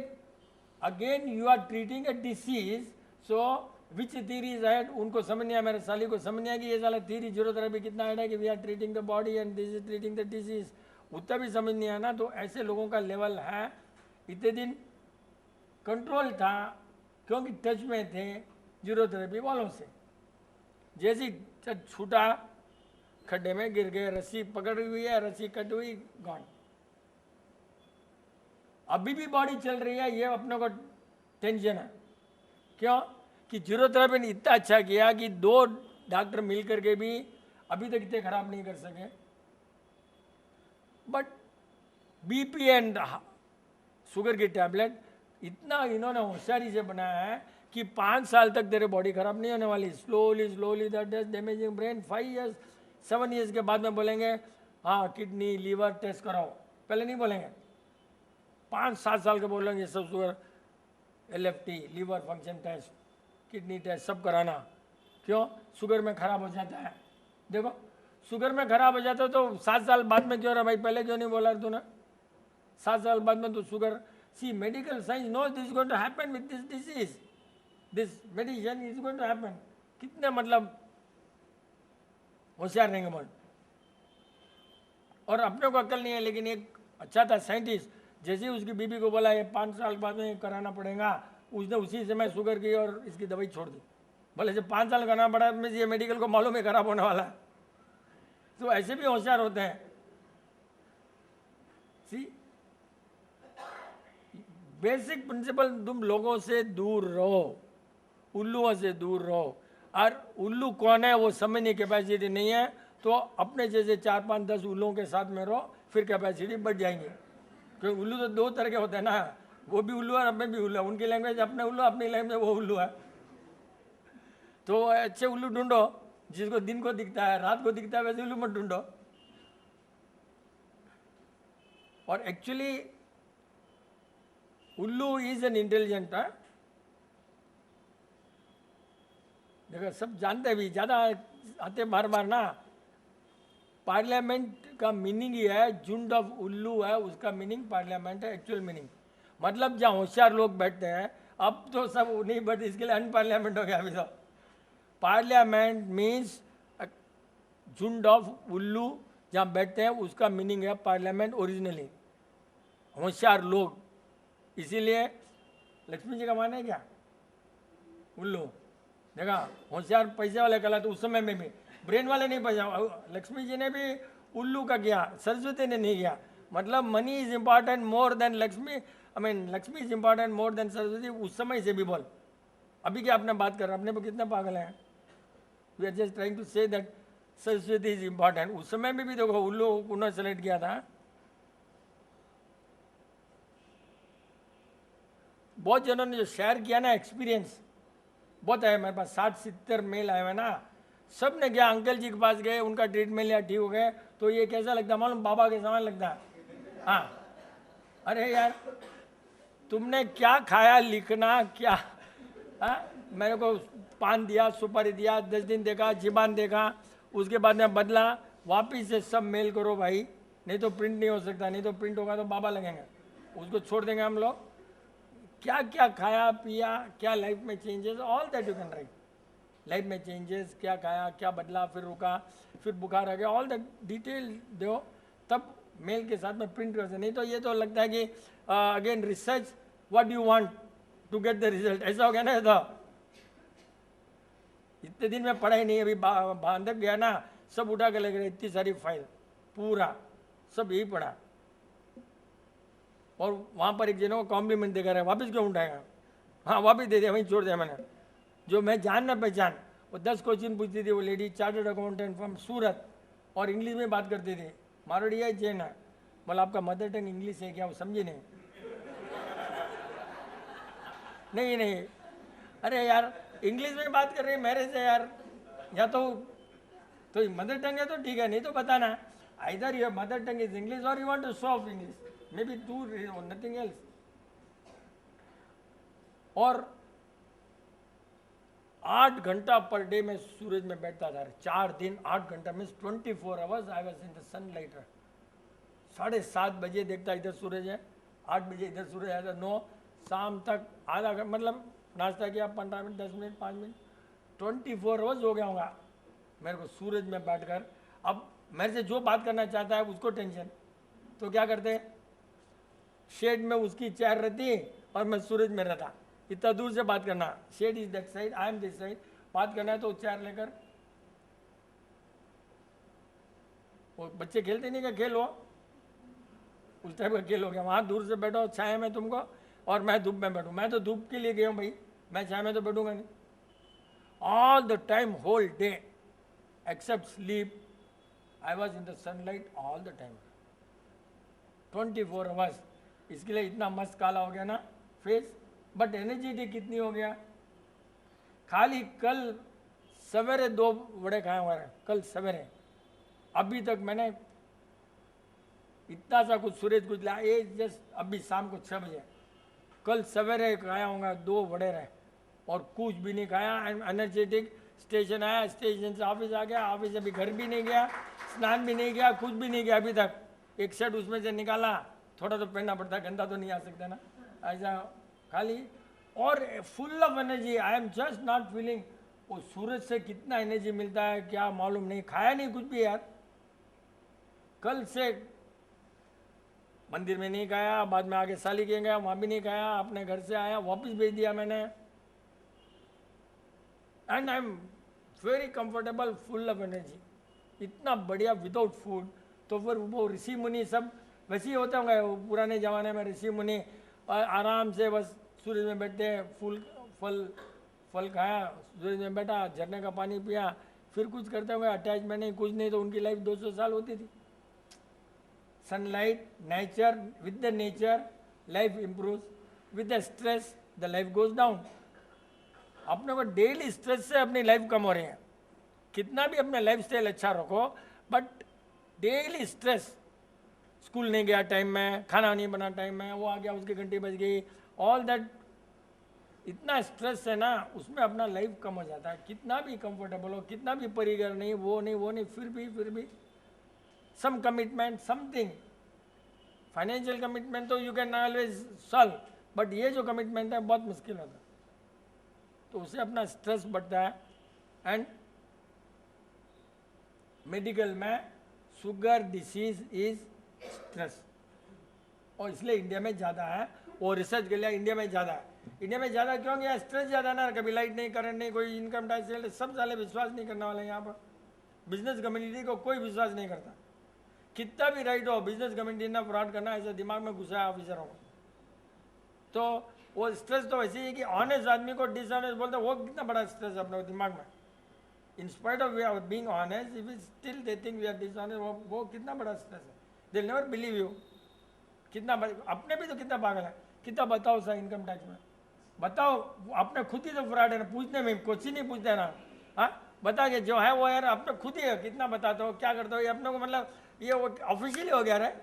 A: again you are treating a disease. So which theory is head, उनको समझ नहीं आया, मेरे साली को समझ नहीं आया कि ये साला थीरी जीरोथेरेपी कितना हेड है कि we are treating the body and this is treating the disease. उतना भी समझ नहीं आया ना. तो ऐसे लोगों का लेवल है. इतने दिन कंट्रोल था क्योंकि टच में थे जीरोथेरेपी वालों से. जैसी छूटा खड्डे में गिर गए, रस्सी पकड़ हुई है, रस्सी कट हुई, गॉन. अभी भी बॉडी चल रही है, ये अपने को टेंशन है. क्यों? कि जीरोथेरेपी ने इतना अच्छा किया कि 2 डॉक्टर मिल करके भी अभी तक इतने खराब नहीं कर सके. बट बीपी एंड शुगर की टैबलेट इतना इन्होंने होशियारी से बनाया है कि 5 साल तक तेरे बॉडी खराब नहीं होने वाली. Slowly that is damaging brain. 5 years 7 years के बाद में बोलेंगे हाँ किडनी लीवर टेस्ट कराओ. पहले नहीं बोलेंगे. 5-7 साल के बोलेंगे सब sugar, LFT, liver function test, kidney test सब कराना. क्यों? शुगर में खराब हो जाता है. देखो शुगर में खराब हो जाता है तो 7 साल बाद में क्यों रहा भाई, पहले क्यों नहीं बोला तूने? 7 साल बाद में तो sugar. See medical science knows this going to happen with this disease, this medicine is going to happen. कितने मतलब होशियार रहेंगे बोल. और अपने को अक्ल नहीं है. लेकिन एक अच्छा था साइंटिस्ट, जैसे ही उसकी बीबी को बोला ये 5 साल बाद में कराना पड़ेगा, उसने उसी समय शुगर की और इसकी दवाई छोड़ दी. बोले जब 5 साल करना पड़ा तो ये मेडिकल को मालूम है खराब होने वाला है. तो ऐसे भी होशियार होते हैं. सी बेसिक प्रिंसिपल, तुम लोगों से दूर रहो, उल्लुओं से दूर रहो. और उल्लू कौन है वो समझने की कैपेसिटी नहीं है तो अपने जैसे 4-5-10 उल्लुओं के साथ में रहो, फिर कैपेसिटी बढ़ जाएंगी. क्योंकि उल्लू तो 2 तरह के होते हैं ना, वो भी उल्लू है और अपने भी उल्लू है. उनकी लैंग्वेज अपने उल्लू, अपनी लैंग्वेज वो उल्लू है. तो अच्छे उल्लू ढूंढो, जिसको दिन को दिखता है रात को दिखता है, वैसे उल्लू मत ढूंढो. और एक्चुअली उल्लू इज एन इंटेलिजेंट. देखो सब जानते भी, ज़्यादा आते बार बार ना. पार्लियामेंट का मीनिंग ही है, झुंड ऑफ उल्लू है उसका मीनिंग, पार्लियामेंट है एक्चुअल मीनिंग. मतलब जहाँ होशियार लोग बैठते हैं, अब तो सब नहीं बट इसके लिए अनपार्लियामेंट हो गया अभी तो. पार्लियामेंट मीन्स झुंड ऑफ उल्लू जहाँ बैठते हैं उसका मीनिंग है पार्लियामेंट ओरिजिनली, होशियार लोग. इसीलिए लक्ष्मी जी का माने क्या उल्लू. देखा होशियार पैसे वाले कला तो उस समय में भी ब्रेन वाले नहीं पैसा. लक्ष्मी जी ने भी उल्लू का किया, सरस्वती ने नहीं किया. मतलब money is important more than Lakshmi. I mean Lakshmi is important more than Saraswati, उस समय से भी बोल। अभी क्या अपने बात कर रहे हैं, अपने को कितने पागल हैं। We are just trying to say that Saraswati is important. उस समय में भी देखो उल्लू उन्होंने सेलेक्ट किया था। बहुत जनों ने जो शेयर किया ना एक्सपीरियंस बहुत है मेरे पास, 60-70 मेल आए हुए ना, सब ने गया अंकल जी के पास गए, उनका ट्रीटमेंट लिया, ठीक हो गए। तो ये कैसा लगता है मालूम, बाबा के समान लगता है। हाँ, अरे यार तुमने क्या खाया लिखना क्या। हाँ, मेरे को पान दिया, सुपारी दिया, 10 दिन देखा, जीबान देखा, उसके बाद में बदला, वापिस से सब मेल करो भाई, नहीं तो प्रिंट नहीं हो सकता, नहीं तो प्रिंट होगा तो बाबा लगेंगे, उसको छोड़ देंगे हम लोग। क्या क्या खाया पिया, क्या लाइफ में changes, all that you can right. Life में चेंजेस क्या खाया, क्या बदला, फिर रुका, फिर बुखार आ गया, ऑल दैट डिटेल दो, तब मेल के साथ में प्रिंट कर सकते। नहीं तो ये तो लगता है कि again research what you want to get the result, ऐसा हो गया ना। तो इतने दिन में पढ़ा ही नहीं, अभी बांधक गया ना, सब उठा के लग रहे, इतनी सारी फाइल पूरा सब यही पढ़ा। और वहाँ पर एक जनों को कॉम्प्लीमेंट देकर रहा है, वापस क्यों उठाएगा, हाँ वापस दे दिया, वहीं छोड़ दिया मैंने। जो मैं जान ना पहचान, वो 10 क्वेश्चन पूछती थी, वो लेडी चार्टर्ड अकाउंटेंट फ्रॉम सूरत, और इंग्लिश में बात करती थी। मारोड़ी है जैन है, बोला आपका मदर टंग इंग्लिश है क्या, वो समझी नहीं। नहीं नहीं, अरे यार इंग्लिश में बात कर रही है मेरे से यार, या तो मदर टंग है तो ठीक है, नहीं तो बताना either your mother tongue is English और you want to show off English, may be to nothing else. और 8 घंटा पर डे में सूरज में बैठता था, 4 दिन 8 घंटा means 24 hours I was in the sunlight. 7:30 बजे देखता इधर सूरज है, 8 बजे इधर सूरज आया था, 9 शाम तक आधा घंटा, मतलब नाश्ता किया 15 मिनट 10 मिनट 5 मिनट, 24 आवर्स हो गया होगा मेरे को सूरज में बैठकर। अब मेरे से जो बात करना चाहता है उसको टेंशन, तो क्या करते, शेड में उसकी चेयर रहती और मैं सूरज में रहता, इतना दूर से बात करना, shade is that side I am this side, बात करना है तो चेयर लेकर, वो बच्चे खेलते नहीं क्या खेल, वो उस टाइप का खेल हो गया। वहाँ दूर से बैठो छाया में तुमको, और मैं धूप में बैठूँ, मैं तो धूप के लिए गया हूँ भाई, मैं छाया में तो बैठूंगा नहीं। All the time whole day except sleep I was in the sunlight all the time, 24 hours. इसके लिए इतना मस्त काला हो गया ना फेस, बट एनर्जेटिक कितनी हो गया। खाली कल सवेरे 2 वड़े खाए हुए हैं, कल सवेरे, अभी तक मैंने इतना सा कुछ सूरज कुछ लाया, ये जस्ट अभी शाम को 6 बजे, कल सवेरे खाया होगा 2 वड़े रहे, और कुछ भी नहीं खाया। एनर्जेटिक, स्टेशन आया, स्टेशन से ऑफिस आ गया, ऑफिस से अभी घर भी नहीं गया, स्नान भी नहीं गया, कुछ भी नहीं गया अभी तक। एक शर्ट उसमें से निकाला, थोड़ा तो पहनना पड़ता है, गंदा तो नहीं आ सकता ना, ऐसा खाली, और full of energy. I am just not feeling, वो सूरज से कितना एनर्जी मिलता है क्या मालूम नहीं। खाया नहीं कुछ भी यार, कल से मंदिर में नहीं खाया, बाद में आगे साली के गया, वहाँ भी नहीं खाया, अपने घर से आया वापस भेज दिया मैंने, and I am very comfortable, full of energy, इतना बढ़िया विदाउट फूड। तो फिर वो ऋषि मुनि सब वैसे ही होते होंगे, वो पुराने ज़माने में ऋषि मुनि आराम से बस सूरज में बैठते हैं, फल खाया, सूरज में बैठा, झरने का पानी पिया, फिर कुछ करते होंगे, अटैचमेंट नहीं कुछ नहीं, तो उनकी लाइफ 200 साल होती थी। Sunlight, nature, with the nature life improve, with the stress the life goes down. अपने को डेली स्ट्रेस से अपनी लाइफ कम हो रही है, कितना भी अपना लाइफ स्टाइल अच्छा रखो, बट डेली स्ट्रेस, स्कूल नहीं गया टाइम में, खाना नहीं बना टाइम में, वो आ गया उसकी घंटी बज गई, ऑल दैट, इतना स्ट्रेस है ना, उसमें अपना लाइफ कम हो जाता है। कितना भी कंफर्टेबल हो, कितना भी परिगर नहीं, वो नहीं, फिर भी some commitment, something, financial commitment तो you can always solve, but ये जो कमिटमेंट है बहुत मुश्किल होता है, तो उससे अपना स्ट्रेस बढ़ता है। एंड मेडिकल में शुगर डिसीज इज स्ट्रेस, और इसलिए इंडिया में ज़्यादा है, और रिसर्च के लिए इंडिया में ज़्यादा है। इंडिया में ज़्यादा क्यों गया, स्ट्रेस ज़्यादा ना, कभी लाइट नहीं, करंट नहीं, कोई इनकम टैक्स, सब साले विश्वास नहीं करने वाले। यहाँ पर बिजनेस कम्युनिटी को कोई विश्वास नहीं करता, कितना भी राइट हो, बिजनेस कम्युनिटी ने फ्रॉड करना ऐसा दिमाग में घुसा है ऑफिसरों को। तो वो स्ट्रेस तो वैसे ही है कि ऑनेस्ट आदमी को डिसऑनेस्ट बोलते हैं, वो कितना बड़ा स्ट्रेस है अपने दिमाग में। In spite of we are being honest, if still they think we are dishonest, वो कितना बड़ा स्ट्रेस है। They never believe you. कितना अपने भी तो कितना पागल है, कितना बताओ सर इनकम टैक्स में, बताओ आपने खुद ही तो फ्रॉड है ना, पूछने में कुछ ही नहीं पूछते ना। हाँ बता के जो है वो यार अपने खुद ही है, कितना बताते हो क्या करते हो, ये अपने को मतलब ये वो ऑफिशियली हो गया रे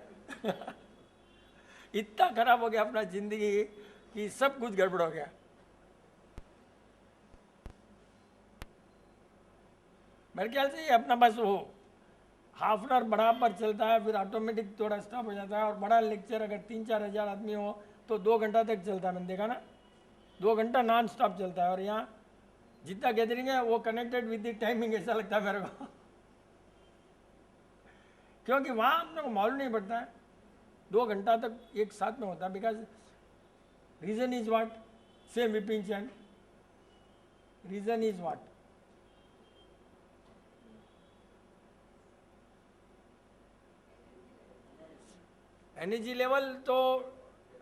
A: इतना खराब हो गया अपना जिंदगी कि सब कुछ गड़बड़ हो गया। मेरे ख्याल से ये अपना बस वो हाफ एन आवर बड़ा पर चलता है, फिर ऑटोमेटिक थोड़ा स्टॉप हो जाता है। और बड़ा लेक्चर अगर 3-4 हज़ार आदमी हो तो 2 घंटा तक चलता है, मैंने देखा ना, 2 घंटा नॉन स्टॉप चलता है। और यहाँ जितना गैदरिंग है वो कनेक्टेड विद द टाइमिंग, ऐसा लगता है मेरे को क्योंकि वहाँ अपने को मालूम नहीं पड़ता है 2 घंटा तक एक साथ में होता है। Because reason is what, same Vipin Chain, reason is what, energy level तो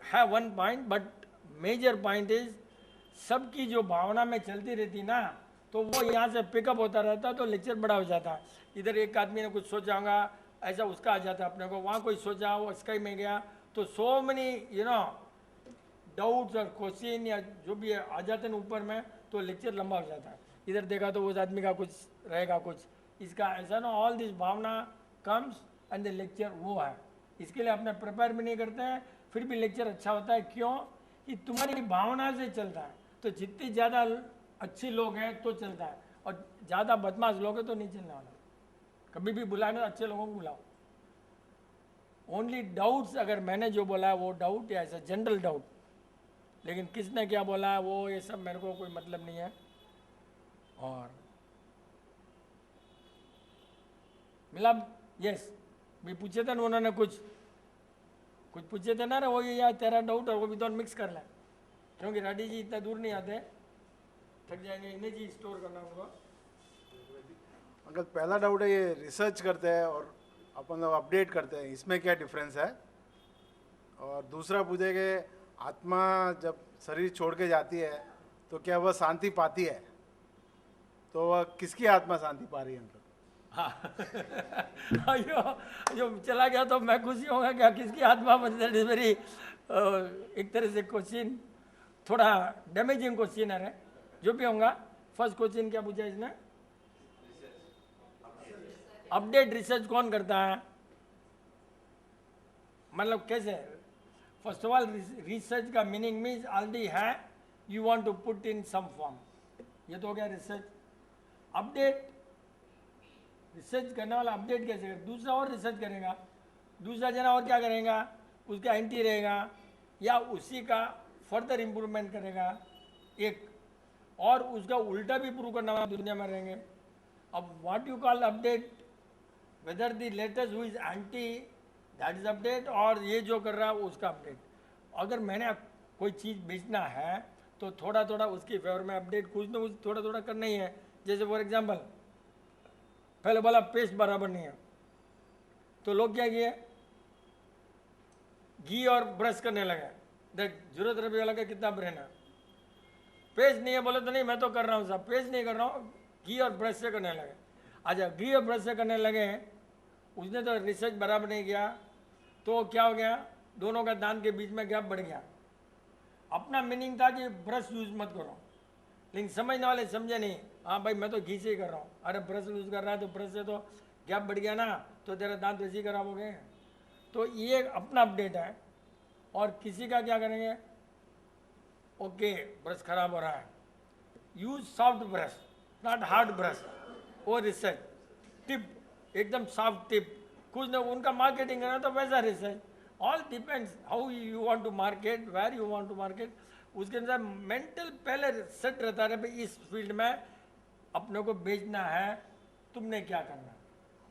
A: है 1 point, but major point is सबकी जो भावना में चलती रहती ना, तो वो यहाँ से पिकअप होता रहता, तो लेक्चर बड़ा हो जाता। इधर एक आदमी ने कुछ सोचा होगा, ऐसा उसका आ जाता अपने को, वहाँ कोई सोचा वो स्काई में गया, तो सो मेनी डाउट्स और क्वेश्चन या जो भी आ जाते हैं ऊपर में, तो लेक्चर लंबा हो जाता है। इधर देखा तो उस आदमी का कुछ रहेगा, कुछ इसका ऐसा ना, ऑल दिस भावना कम्स एंड द लेक्चर वो है। इसके लिए अपने प्रिपेयर भी नहीं करते हैं, फिर भी लेक्चर अच्छा होता है। क्यों? कि तुम्हारी भावना से चलता है, तो जितनी ज़्यादा अच्छे लोग हैं तो चलता है, और ज़्यादा बदमाश लोग हैं तो नहीं चलने वाला। कभी भी बुलाए ना अच्छे लोगों को बुलाओ। ओनली डाउट्स, अगर मैंने जो बोला है वो डाउट या ऐसा जनरल डाउट, लेकिन किसने क्या बोला है वो ये सब मेरे को कोई मतलब नहीं है। और मिला यस भी पूछे थे ना उन्होंने, कुछ पूछे थे ना रे, वो ये यार तेरा डाउट और वो भी तो मिक्स कर लें, क्योंकि रेड्डी जी इतना दूर नहीं आते, थक जाएंगे, इन्हें जी स्टोर करना होगा।
C: अंकल पहला डाउट है, ये रिसर्च करते हैं और अपन लोग अपडेट करते हैं, इसमें क्या डिफरेंस है? और दूसरा पूछे कि आत्मा जब शरीर छोड़ के जाती है तो क्या वह शांति पाती है? तो वह किसकी आत्मा शांति पा रही है अंकल?
A: हाँ जो चला गया तो मैं खुशी होगा क्या, किसकी आत्मा मतलब इज वेरी एक तरह से क्वेश्चन थोड़ा डैमेजिंग क्वेश्चन है, जो भी होगा। फर्स्ट क्वेश्चन क्या पूछा इसने? अपडेट रिसर्च कौन करता है, मतलब कैसे? फर्स्ट ऑफ ऑल रिसर्च का मीनिंग मीन्स ऑलरेडी है, you want to put in some form, ये तो हो गया रिसर्च। अपडेट, रिसर्च करने वाला अपडेट कैसे करेगा? दूसरा और रिसर्च करेगा, दूसरा जना और क्या करेगा, उसका एंटी रहेगा या उसी का फर्दर इम्प्रूवमेंट करेगा एक, और उसका उल्टा भी प्रूव करने वाला दुनिया में रहेंगे। अब what you call update, whether the latest who is anti that is update, और ये जो कर रहा है वो उसका अपडेट। अगर मैंने कोई चीज़ बेचना है तो थोड़ा थोड़ा उसके फेवर में अपडेट कुछ ना कुछ थोड़ा थोड़ा करना ही है। जैसे फॉर एग्जाम्पल पहले बोला पेस्ट बराबर नहीं है, तो लोग क्या किए, घी और ब्रश करने लगे। देख जरूरत रही वाला का कितना ब्रेन है, पेस्ट नहीं है बोले तो नहीं मैं तो कर रहा हूँ साहब, पेस्ट नहीं कर रहा हूँ, घी और ब्रश से करने लगे। अच्छा घी और ब्रश से करने लगे, उसने तो रिसर्च बराबर नहीं किया, तो क्या हो गया, दोनों का दांत के बीच में गैप बढ़ गया। अपना मीनिंग था कि ब्रश यूज मत करो, लेकिन समझने वाले समझे नहीं, हाँ भाई मैं तो घी से ही कर रहा हूँ, अरे ब्रश यूज कर रहा है तो ब्रश से तो गैप बढ़ गया ना, तो तेरा दांत वैसे ही खराब हो गए। तो ये अपना अपडेट है। और किसी का क्या करेंगे, ओके ब्रश खराब हो रहा है, use soft brush not hard brush, वो रिसर्च, टिप एकदम सॉफ्ट टिप, कुछ ना उनका मार्केटिंग करना तो वैसा research. All depends how you want to market, where you want to market, उसके अनुसार मेंटल पहले सेट रहता है भाई इस फील्ड में अपने को बेचना है, तुमने क्या करना।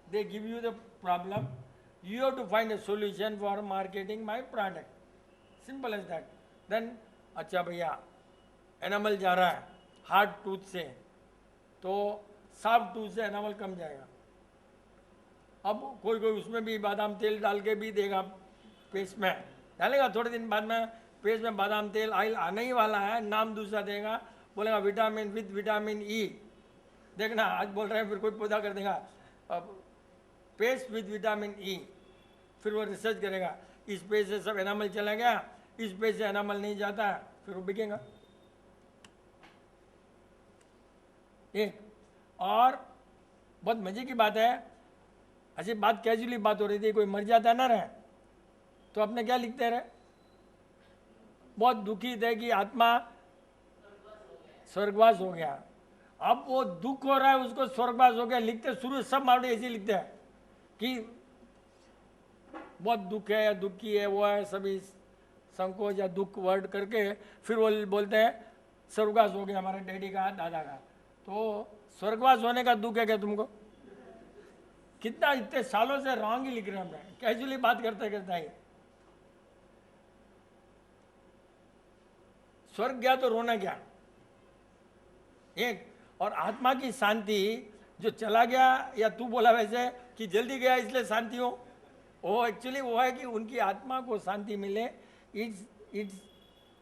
A: They give you the problem, you have to find a solution for marketing my product, simple as that. Then अच्छा भैया एनामल जा रहा है हार्ड टूथ से, तो सॉफ्ट टूथ से एनामल कम जाएगा। अब कोई कोई उसमें भी बादाम तेल डाल के भी देगा, पेस्ट में डालेगा, थोड़े दिन बाद में पेज में बादाम तेल ऑयल आने ही वाला है, नाम दूसरा देगा, बोलेगा विटामिन विद विटामिन ई, देखना आज बोल रहे हैं फिर कोई पौधा कर देगा पेस्ट विद विटामिन ई, फिर वो रिसर्च करेगा इस पेज से सब एनामल चला गया, इस पेज से एनामल नहीं जाता, फिर वो बिकेगा। एक और बहुत मजे की बात है, ऐसी बात कैजुअली बात हो रही थी, कोई मर जाता ना रहे तो अपने क्या लिखते रहे, बहुत दुखी थे कि आत्मा स्वर्गवास हो गया। अब वो दुख हो रहा है उसको स्वर्गवास हो गया लिखते शुरू सब मारवाड़ी ऐसे लिखते हैं कि बहुत दुख है या दुखी है वो है, सभी संकोच या दुख वर्ड करके फिर वो बोलते हैं स्वर्गवास हो गया हमारे डैडी का दादा का। तो स्वर्गवास होने का दुख है क्या तुमको? कितना इतने सालों से रॉन्ग ही लिख रहे हैं हमने, कैजुअली बात करते करते ही। स्वर्ग गया तो रोना क्या एक, और आत्मा की शांति जो चला गया या तू बोला वैसे कि जल्दी गया इसलिए शांति हो, वो एक्चुअली वो है कि उनकी आत्मा को शांति मिले। इट्स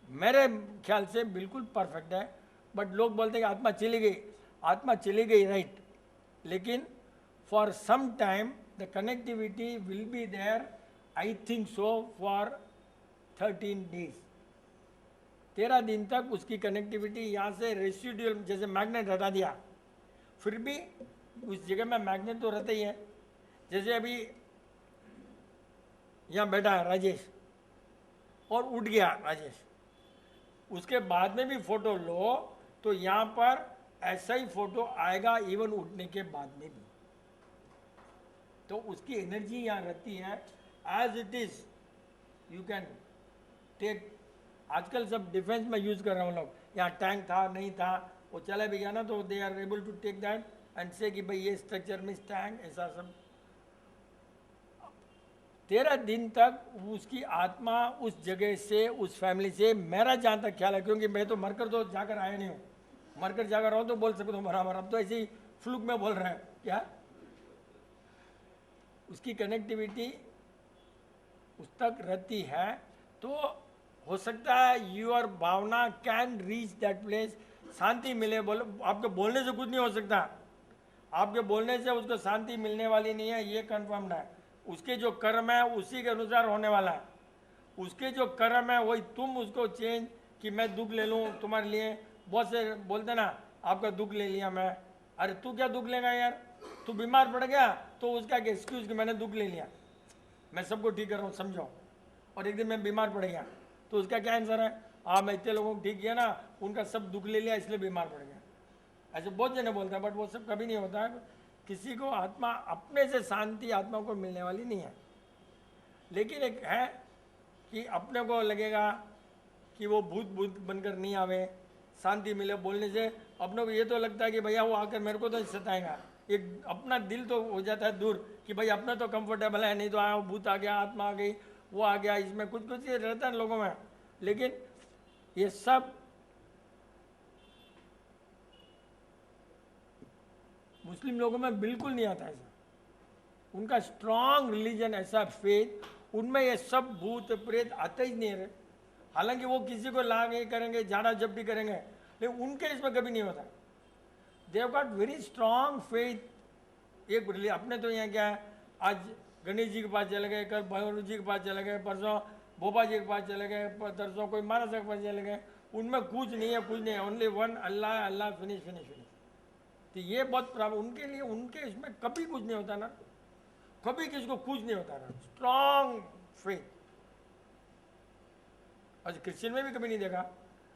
A: मेरे ख्याल से बिल्कुल परफेक्ट है। बट लोग बोलते हैं कि आत्मा चली गई, आत्मा चली गई राइट, लेकिन for some time the connectivity will be there, I think so for 13 days, 13 दिन तक उसकी कनेक्टिविटी यहाँ से रेसिडुअल, जैसे मैग्नेट हटा दिया फिर भी उस जगह में मैग्नेट तो रहते ही है। जैसे अभी यहाँ बैठा है राजेश और उठ गया राजेश, उसके बाद में भी फोटो लो तो यहाँ पर ऐसा ही फोटो आएगा इवन उठने के बाद में भी, तो उसकी एनर्जी यहाँ रहती है as it is. You can take, आजकल सब डिफेंस में यूज कर रहे हैं लोग, यहाँ टैंक था नहीं था वो चला भी गया ना, तो they are able to take that and say कि भाई ये स्ट्रक्चर में टैंक, ऐसा सब। 13 दिन तक उसकी आत्मा उस जगह से उस फैमिली से, मेरा जहाँ तक ख्याल है, क्योंकि मैं तो मरकर तो जाकर आया नहीं हूँ, मरकर जाकर रहो तो बोल सकता हूँ बराबर, अब तो ऐसे ही फ्लूक में बोल रहे हैं क्या, उसकी कनेक्टिविटी उस तक रहती है। तो हो सकता है योर भावना कैन रीच दैट प्लेस, शांति मिले। बोलो आपके बोलने से कुछ नहीं हो सकता, आपके बोलने से उसको शांति मिलने वाली नहीं है, ये कन्फर्म्ड है। उसके जो कर्म है उसी के अनुसार होने वाला है, उसके जो कर्म है वही तुम उसको चेंज कि मैं दुख ले लूँ तुम्हारे लिए। बहुत से बोलते ना आपका दुख ले लिया मैं, अरे तू क्या दुख लेगा यार, तू बीमार पड़ गया तो उसका एक्सक्यूज कि मैंने दुख ले लिया, मैं सबको ठीक कर रहा हूँ समझो, और एक दिन मैं बीमार पड़ गया तो उसका क्या आंसर है, हाँ मैं इतने लोगों को ठीक किया ना, उनका सब दुख ले लिया इसलिए बीमार पड़ गया। ऐसे बहुत जने बोलते हैं, बट वो सब कभी नहीं होता है। किसी को आत्मा अपने से शांति आत्मा को मिलने वाली नहीं है। लेकिन एक है कि अपने को लगेगा कि वो भूत भूत बनकर नहीं आवे, शांति मिले बोलने से। अपने को ये तो लगता है कि भैया वो आकर मेरे को तो सताएगा, एक अपना दिल तो हो जाता है दूर कि भाई अपना तो कंफर्टेबल है, नहीं तो आया भूत आ गया, आत्मा आ गई, वो आ गया, इसमें कुछ कुछ ये रहता है लोगों में। लेकिन ये सब मुस्लिम लोगों में बिल्कुल नहीं आता ऐसा, उनका स्ट्रांग रिलीजन ऐसा फेथ, उनमें ये सब भूत प्रेत आते ही नहीं रहे। हालांकि वो किसी को ला के करेंगे, झाड़ा झपटी करेंगे, लेकिन उनके इसमें कभी नहीं होता। They have got very strong faith. एक अपने तो यहाँ क्या है, आज गणेश जी के पास चले गए, कल भैरव जी के पास चले गए, परसों भोपा जी के पास चले गए, तरसों कोई मानस के पास चले गए, उनमें कुछ नहीं है, कुछ नहीं है, ओनली वन अल्लाह, अल्लाह, फिनिश फिनिश फिनिश। तो ये बहुत प्रॉब्लम उनके लिए, उनके इसमें कभी कुछ नहीं होता ना, कभी किसी को कुछ नहीं होता ना, स्ट्रांग फेथ। आज क्रिश्चियन में भी कभी नहीं देखा,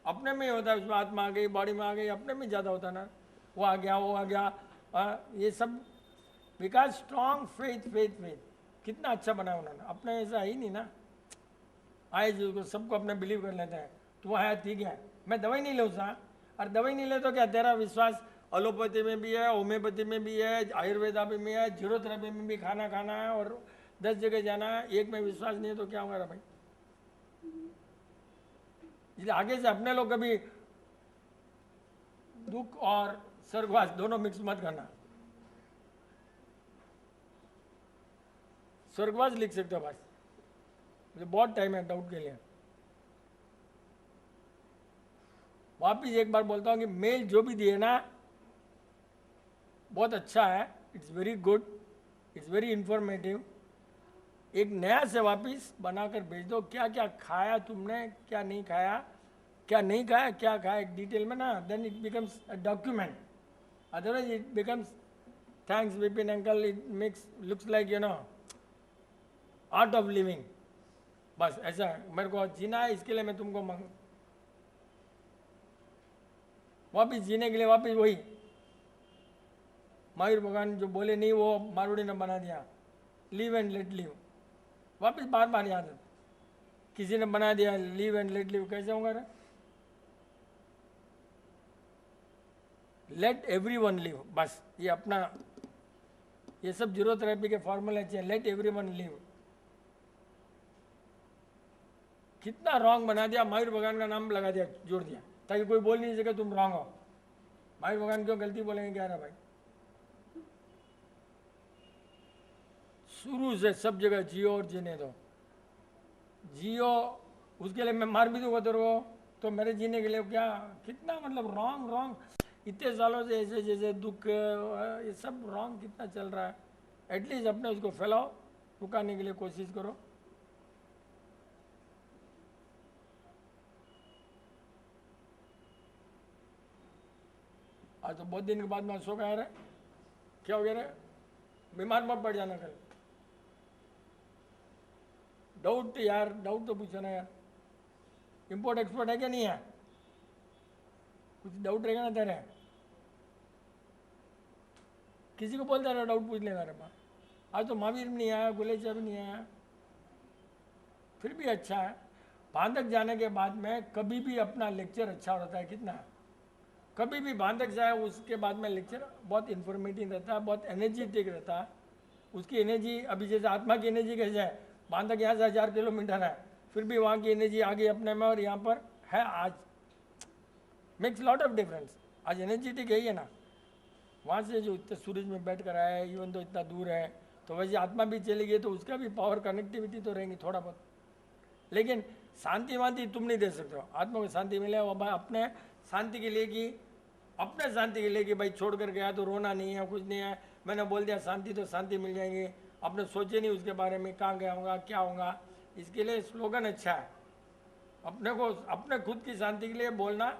A: अपने में ही होता है, उसमें आत्मा आ गई, बॉडी में आ गई, अपने में ज़्यादा होता ना, वो आ गया, वो आ गया, ये सब because strong faith faith faith. कितना अच्छा बनाया उन्होंने, अपने ऐसा ही नहीं ना, आए जो सबको अपने बिलीव कर लेते हैं, तो है ठीक है, मैं दवाई नहीं ले उसका, और दवाई नहीं ले तो क्या, तेरा विश्वास एलोपैथी में भी है, होम्योपैथी में भी है, आयुर्वेदा में है, जीरोथेरेपी में भी खाना खाना है और 10 जगह जाना है, एक में विश्वास नहीं है तो क्या होगा भाई। इसलिए आगे से अपने लोग कभी दुख और स्वर्गवास दोनों मिक्स मत करना। स्वर्गवास लिख सकते हो बस, मुझे बहुत टाइम है डाउट के लिए। वापिस एक बार बोलता हूँ कि मेल जो भी दिए ना बहुत अच्छा है, it's very good, it's very informative. एक नया से वापिस बनाकर भेज दो, क्या क्या खाया तुमने, क्या नहीं खाया, क्या नहीं खाया, क्या खाया, एक डिटेल में ना, then it becomes a document. Otherwise it becomes thanks Vipin uncle, it makes looks like you know art of living. बस ऐसा मेरे को जीना है, इसके लिए मैं तुमको वापिस जीने के लिए वापिस वही महावीर भगवान जो बोले नहीं वो मारूड़ी ने बना दिया, लिव एंड लेट लिव। वापिस बार बार याद है, किसी ने बना दिया लिव एंड लेट लिव, कैसे होगा रे? लेट एवरी वन लिव, बस ये अपना ये सब जीरो थेरेपी के फॉर्मूले चाहिए, लेट एवरी वन लिव। कितना रॉन्ग बना दिया, महावीर भगवान का नाम लगा दिया, जोड़ दिया, ताकि कोई बोल नहीं सके तुम रॉन्ग हो। महावीर भगवान क्यों गलती बोलेंगे क्या रहा भाई? शुरू से सब जगह जियो और जीने दो, जियो। उसके लिए मैं मार भी दूंगा तेरे को, तो मेरे जीने के लिए क्या, कितना मतलब रॉन्ग रॉन्ग इतने सालों से ऐसे जैसे दुख ये सब रॉन्ग कितना चल रहा है। एटलीस्ट अपने उसको फैलाओ, रुकाने के लिए कोशिश करो। आज तो बहुत दिन के बाद मैं सो गया रे, क्या हो गया रे? बीमार मत पड़ जाना कल। डाउट यार, डाउट तो पूछो ना यार, इंपोर्ट एक्सपोर्ट है क्या नहीं है? कुछ डाउट रहेगा ना तेरे, किसी को बोलता रहा डाउट पूछ लेना रे। आज तो महावीर भी नहीं आया, गुलेचा भी नहीं आया, फिर भी अच्छा है। बांधक जाने के बाद में कभी भी अपना लेक्चर अच्छा होता है, कितना कभी भी बांधक जाए उसके बाद में लेक्चर बहुत इन्फॉर्मेटिव रहता है, बहुत एनर्जेटिक रहता है। उसकी एनर्जी अभी जैसे आत्मा की एनर्जी कैसे है, बांधक यहाँ से 1000 किलोमीटर है, फिर भी वहाँ की एनर्जी आ गई अपने में और यहाँ पर है आज, मेक्स लॉट ऑफ डिफरेंस। आज एनर्जेटिक है ही है ना, वहाँ से जो इतने सूरज में बैठ कर आया है, इवन तो इतना दूर है, तो वैसे आत्मा भी चली गई तो उसका भी पावर कनेक्टिविटी तो रहेंगी थोड़ा बहुत। लेकिन शांति वांति तुम नहीं दे सकते हो, आत्मा को शांति मिले वो भाई अपने शांति के लिए कि अपने शांति के लिए कि भाई छोड़ कर गया तो रोना नहीं है, कुछ नहीं है, मैंने बोल दिया शांति तो शांति मिल जाएगी। आपने सोचे नहीं उसके बारे में कहाँ गया होगा क्या होगा, इसके लिए स्लोगन अच्छा है। अपने को अपने खुद की शांति के लिए बोलना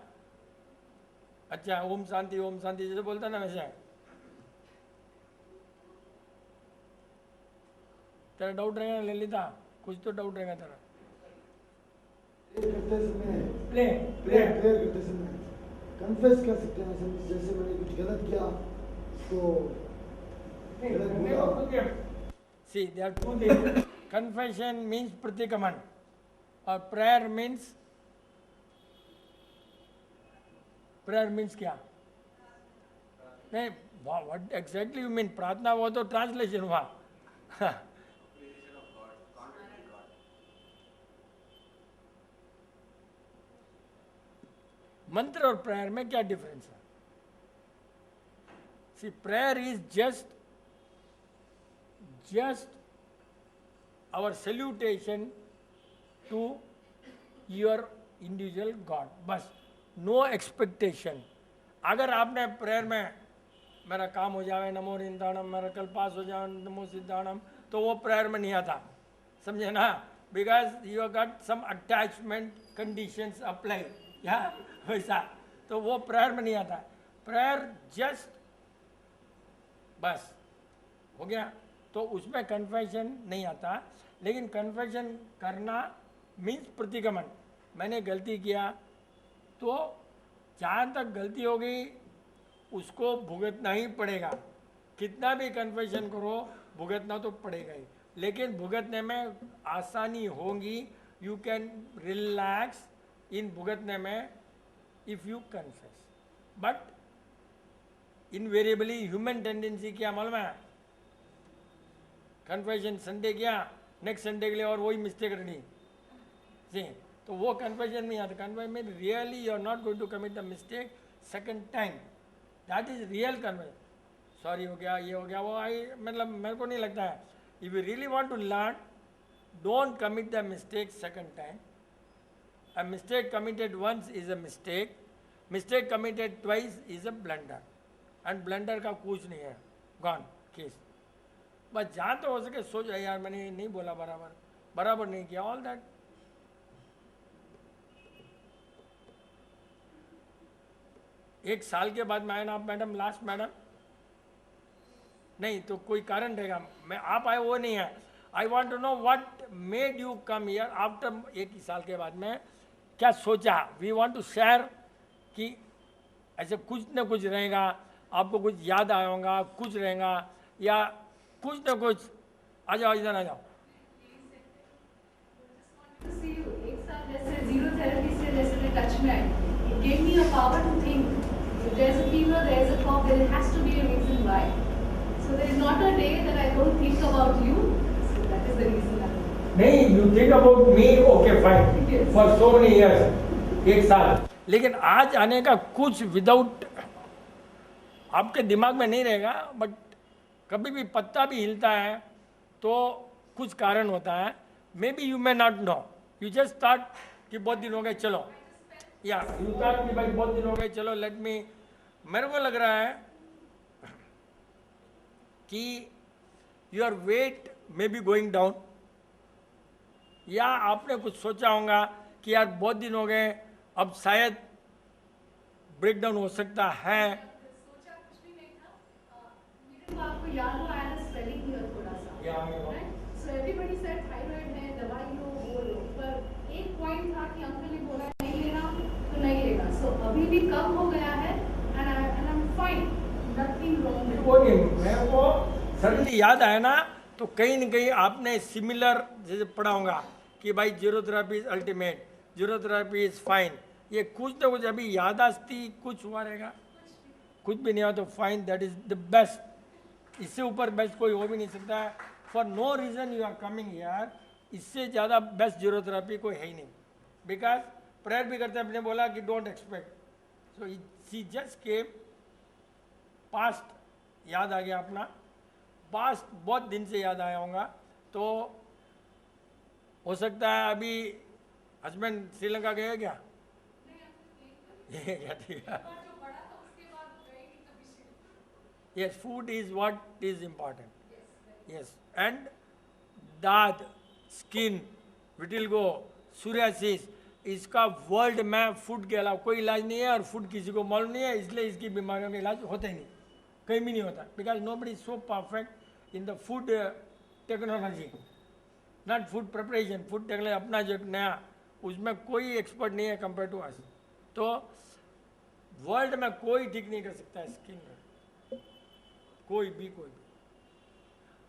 A: अच्छा है, ओम शांति जैसे बोलता ना वैसे। तेरा डाउट रहेगा ललिता, कुछ तो डाउट रहेगा तेरा। प्ले
D: करते समय कन्फेस कर सकते हैं, जैसे मैंने कुछ गलत किया तो
A: See, there are two things. Confession means pratikaman, और prayer means क्या? नहीं, what exactly you mean? प्रार्थना वो तो ट्रांसलेशन हुआ।
B: Creation of God, contact with God.
A: मंत्र और प्रेयर में क्या डिफरेंस है? See prayer is just our salutation to your individual God, बस, no expectation। अगर आपने प्रेयर में मेरा काम हो जाए नमो रिंदाणम, मेरा कल पास हो जाए नमो सिद्धाणम, तो वो प्रेयर में नहीं आता, समझे ना? Because you got some attachment conditions apply, या वैसा, तो वो प्रेयर में नहीं आता। प्रेयर जस्ट बस हो गया, तो उसमें कन्फेशन नहीं आता। लेकिन कन्फेशन करना मीन्स प्रतिगमन, मैंने गलती किया तो जहाँ तक गलती हो गई उसको भुगतना ही पड़ेगा। कितना भी कन्फेशन करो भुगतना तो पड़ेगा ही, लेकिन भुगतने में आसानी होगी। यू कैन रिलैक्स इन भुगतने में if you confess. But invariably human tendency क्या मालूम है, कन्फेशन संडे किया, नेक्स्ट संडे के लिए और वही मिस्टेक रही जी, तो वो कन्फेशन नहीं आता। कन्फेशन में really you are not going to commit the mistake second time, that is real confession. Sorry हो गया, ये हो गया, वो आई, मतलब मेरे को नहीं लगता है। If you really want to learn, don't commit the mistake second time. A mistake committed once is a mistake, mistake committed twice is a blunder, and blunder का कुछ नहीं है, गॉन केस। बस जहाँ तो हो सके सोच यार मैंने नहीं बोला बराबर नहीं किया, ऑल दैट। एक साल के बाद मैं आए ना आप मैडम, लास्ट मैडम नहीं तो कोई कारण रहेगा, मैं आप आए वो नहीं है। I want to know what made you come here after, एक साल के बाद में क्या सोचा। वी वॉन्ट टू शेयर कि ऐसे कुछ न कुछ रहेगा, आपको कुछ याद आया होगा, कुछ रहेगा या कुछ न कुछ। आ जाओ इधर आ जाओ।
E: एक साल जैसे जीरो थेरेपी से जैसे मैं टच में आई, it gave me a power to think. If there's a fever, there's a cough, there has to be a reason why. So there is not a day that I don't think about you. So that is the reason.
A: नहीं, you think about me, okay fine.
E: Yes.
A: For so many years, एक साल। लेकिन आज आने का कुछ without आपके दिमाग में नहीं रहेगा, बट कभी भी पत्ता भी हिलता है तो कुछ कारण होता है। मे be you may not know, you just start कि बहुत दिन हो गए चलो, या यू स्टार्ट कि भाई बहुत दिन हो गए चलो लेट मी। मेरे को लग रहा है कि your weight may be going down, या आपने कुछ सोचा होगा कि यार बहुत दिन हो गए, अब शायद ब्रेकडाउन हो सकता है।
E: सोचा कुछ भी नहीं था। मेरे को आपको याद हो आया था स्वेलिंग हियर थोड़ा सा, right? So everybody said thyroid है, दवाई लो वो लो, पर एक पॉइंट था कि अंकल ने बोला नहीं लेना तो नहीं लेगा। सो अभी भी कम हो गया है and I am fine, nothing wrong.
A: वो नहीं, मेरे को सडनली याद आया ना, तो कहीं न कहीं आपने सिमिलर जैसे पढ़ा होगा कि भाई zero therapy is ultimate, zero therapy is fine. ये कुछ ना कुछ अभी यादाश्ती कुछ हुआ रहेगा, कुछ भी नहीं हुआ तो fine, that is the best. इससे ऊपर बेस्ट कोई हो भी नहीं सकता है। For no reason you are coming here, इससे ज़्यादा बेस्ट जीरो थेरेपी कोई है ही नहीं। बिकॉज प्रेयर भी करते अपने बोला कि don't expect, so she just came. Past याद आ गया अपना, पास्ट बहुत दिन से याद आया होगा, तो हो सकता है अभी हस्बैंड श्रीलंका गए क्या? क्या ठीक है। Yes, food is what is important. Yes, and दाद, स्किन, विटिलगो, सूरियासिस, इसका वर्ल्ड में फूड के अलावा कोई इलाज नहीं है, और फूड किसी को मालूम नहीं है, इसलिए इसकी बीमारियों का इलाज होता ही नहीं, कहीं भी नहीं होता। Because nobody is so perfect in the food technology, not food preparation. Food technology अपना जो नया, उसमें कोई एक्सपर्ट नहीं है कंपेयर टू अस। तो वर्ल्ड में कोई ठीक नहीं कर सकता है स्किन में, कोई भी।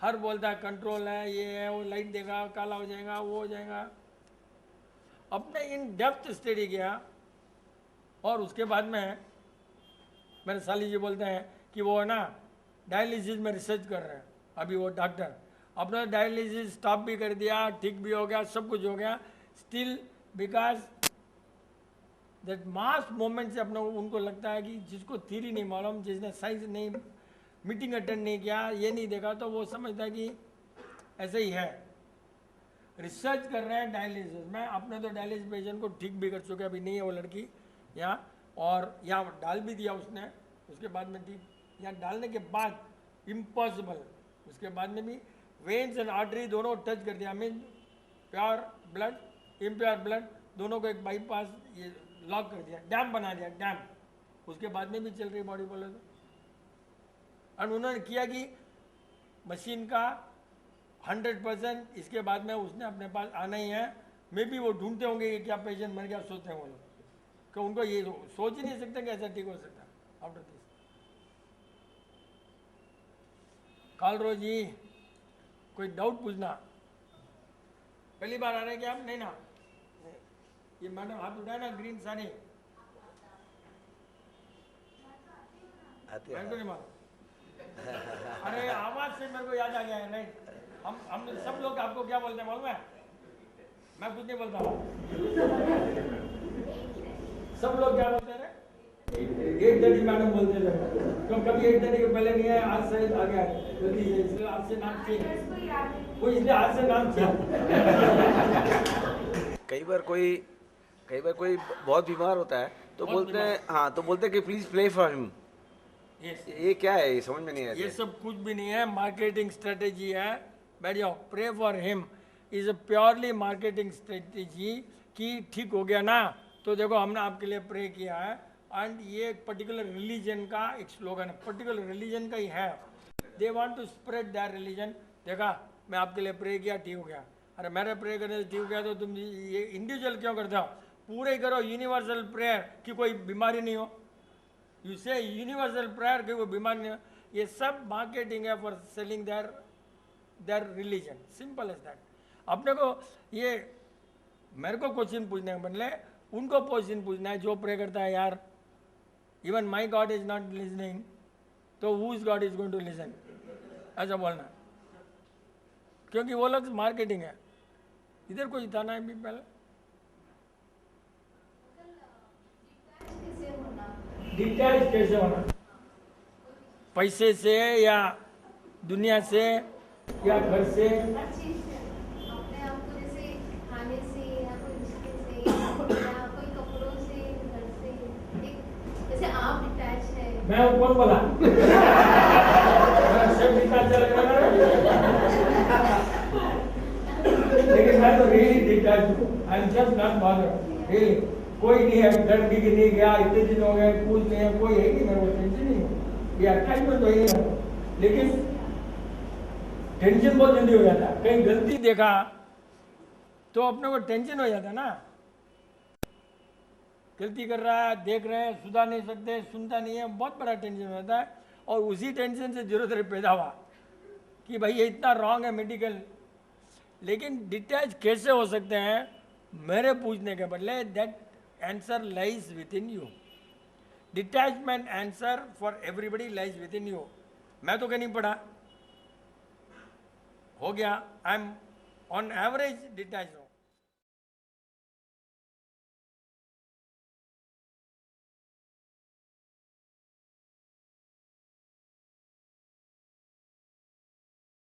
A: हर बोलता है कंट्रोल है, ये है, वो लाइट देगा, काला हो जाएगा, वो हो जाएगा। अपने इन डेप्थ स्टडी किया, और उसके बाद में मेरे साली जी बोलते हैं कि वो है ना डायलिसिस में रिसर्च कर रहे हैं अभी वो डॉक्टर। अपना डायलिसिस स्टॉप भी कर दिया, ठीक भी हो गया, सब कुछ हो गया, still because that mass moment से अपना उनको लगता है कि जिसको थ्योरी नहीं मालूम, जिसने साइंस नहीं, मीटिंग अटेंड नहीं किया, ये नहीं देखा, तो वो समझता है कि ऐसे ही है। रिसर्च कर रहे हैं डायलिसिस में। अपने तो डायलिसिस पेशेंट को ठीक भी कर चुके, अभी नहीं है वो लड़की यहाँ, और यहाँ डाल भी दिया उसने, उसके बाद में ठीक। यहाँ डालने के बाद इम्पॉसिबल, उसके बाद में भी वेन्स एंड आर्टरी दोनों टच कर दिया। Mean pure blood, impure blood दोनों को एक बाईपास ये लॉक कर दिया, डैम बना दिया, डैम। उसके बाद में भी चल रही बॉडी बोले तो। और उन्होंने किया कि मशीन का 100%, इसके बाद में उसने अपने पास आना ही है। मे बी वो ढूंढते होंगे कि क्या पेशेंट मर गया, सोचते हैं वो लोग, कि उनको ये सोच ही नहीं सकते कि ऐसा ठीक हो सकता आफ्टर दिस। कालरो जी, कोई डाउट पूछना? पहली बार आ रहे हैं क्या आप? नहीं ना, ये मैडम हाथ उठाए ना, ग्रीन साड़ी, मेरे को नहीं मालूम। अरे आवाज से मेरे को याद आ गया है। नहीं, हम सब लोग आपको क्या बोलते हैं मालूम है? मैं कुछ नहीं बोलता हूँ। सब लोग क्या बोलते हैं? 8:30 मैडम बोलते हैं, तो कभी 8:30 के पहले नहीं है, आज से आ गया जल्दी है, इसलिए आज से नाम चेंज, कोई इसलिए आज से नाम चेंज।
B: कई बार कोई बहुत बीमार होता है
F: तो
A: बहुत
F: बोलते हैं, हाँ तो बोलते हैं कि please play for him.
A: Yes.
F: ये क्या है, ये समझ में नहीं
A: ये
F: आता।
A: सब कुछ भी नहीं है, मार्केटिंग स्ट्रेटेजी है। बैठ जाओ, pray for him is a purely marketing strategy कि ठीक हो गया ना, तो देखो हमने आपके लिए प्रे किया है। एंड ये एक पर्टिकुलर रिलीजन का एक स्लोगन है, पर्टिकुलर रिलीजन का ही है। They want to spread that religion. देखा, मैं आपके लिए प्रे किया, ठीक हो गया। अरे मेरे प्रे करने से ठीक हो गया तो तुम ये इंडिविजुअल क्यों करते हो? पूरे करो यूनिवर्सल प्रेयर कि कोई बीमारी नहीं हो। यू से यूनिवर्सल प्रेयर कि कोई बीमारी नहीं हो। ये सब मार्केटिंग है for selling their religion, simple as that. अपने को ये मेरे को क्वेश्चन पूछने के बदले उनको क्वेश्चन पूछना है जो प्रे करता है, यार even my God is not listening, तो who is God is going to listen, ऐसा बोलना। क्योंकि वो लोग मार्केटिंग है। इधर कुछ था ना अभी पहले, डिटैच कैसे होना, पैसे से या दुनिया से या घर से?
E: हर चीज से, अपने आप को जैसे खाने से या कोई रिश्ते से या कोई कपड़ों से, घर से। एक जैसे आप डिटैच है।
A: मैं वो कौन बोला? सब डिटैच चल रहा है, लेकिन मैं तो रियली डिटैच हूँ। I am just not bothered really. कोई नहीं है, घर भी नहीं गया, इतने दिन हो गए, कुछ नहीं है, कोई है नहीं, मेरे को टेंशन नहीं है। ये अटैचमेंट तो ही है, लेकिन टेंशन बहुत जल्दी हो जाता है। कहीं गलती देखा तो अपने को टेंशन हो जाता है ना। गलती कर रहा है, देख रहे हैं, सुधार नहीं सकते, सुनता नहीं है, बहुत बड़ा टेंशन हो जाता है। और उसी टेंशन से जरूरत पैदा हुआ कि भाई ये इतना रॉन्ग है मेडिकल। लेकिन डिटैच कैसे हो सकते हैं मेरे पूछने के बदले, that answer lies with in you. Detachment answer for everybody lies with in you. मैं तो कहीं नहीं पढ़ा, हो गया। I am on average detach.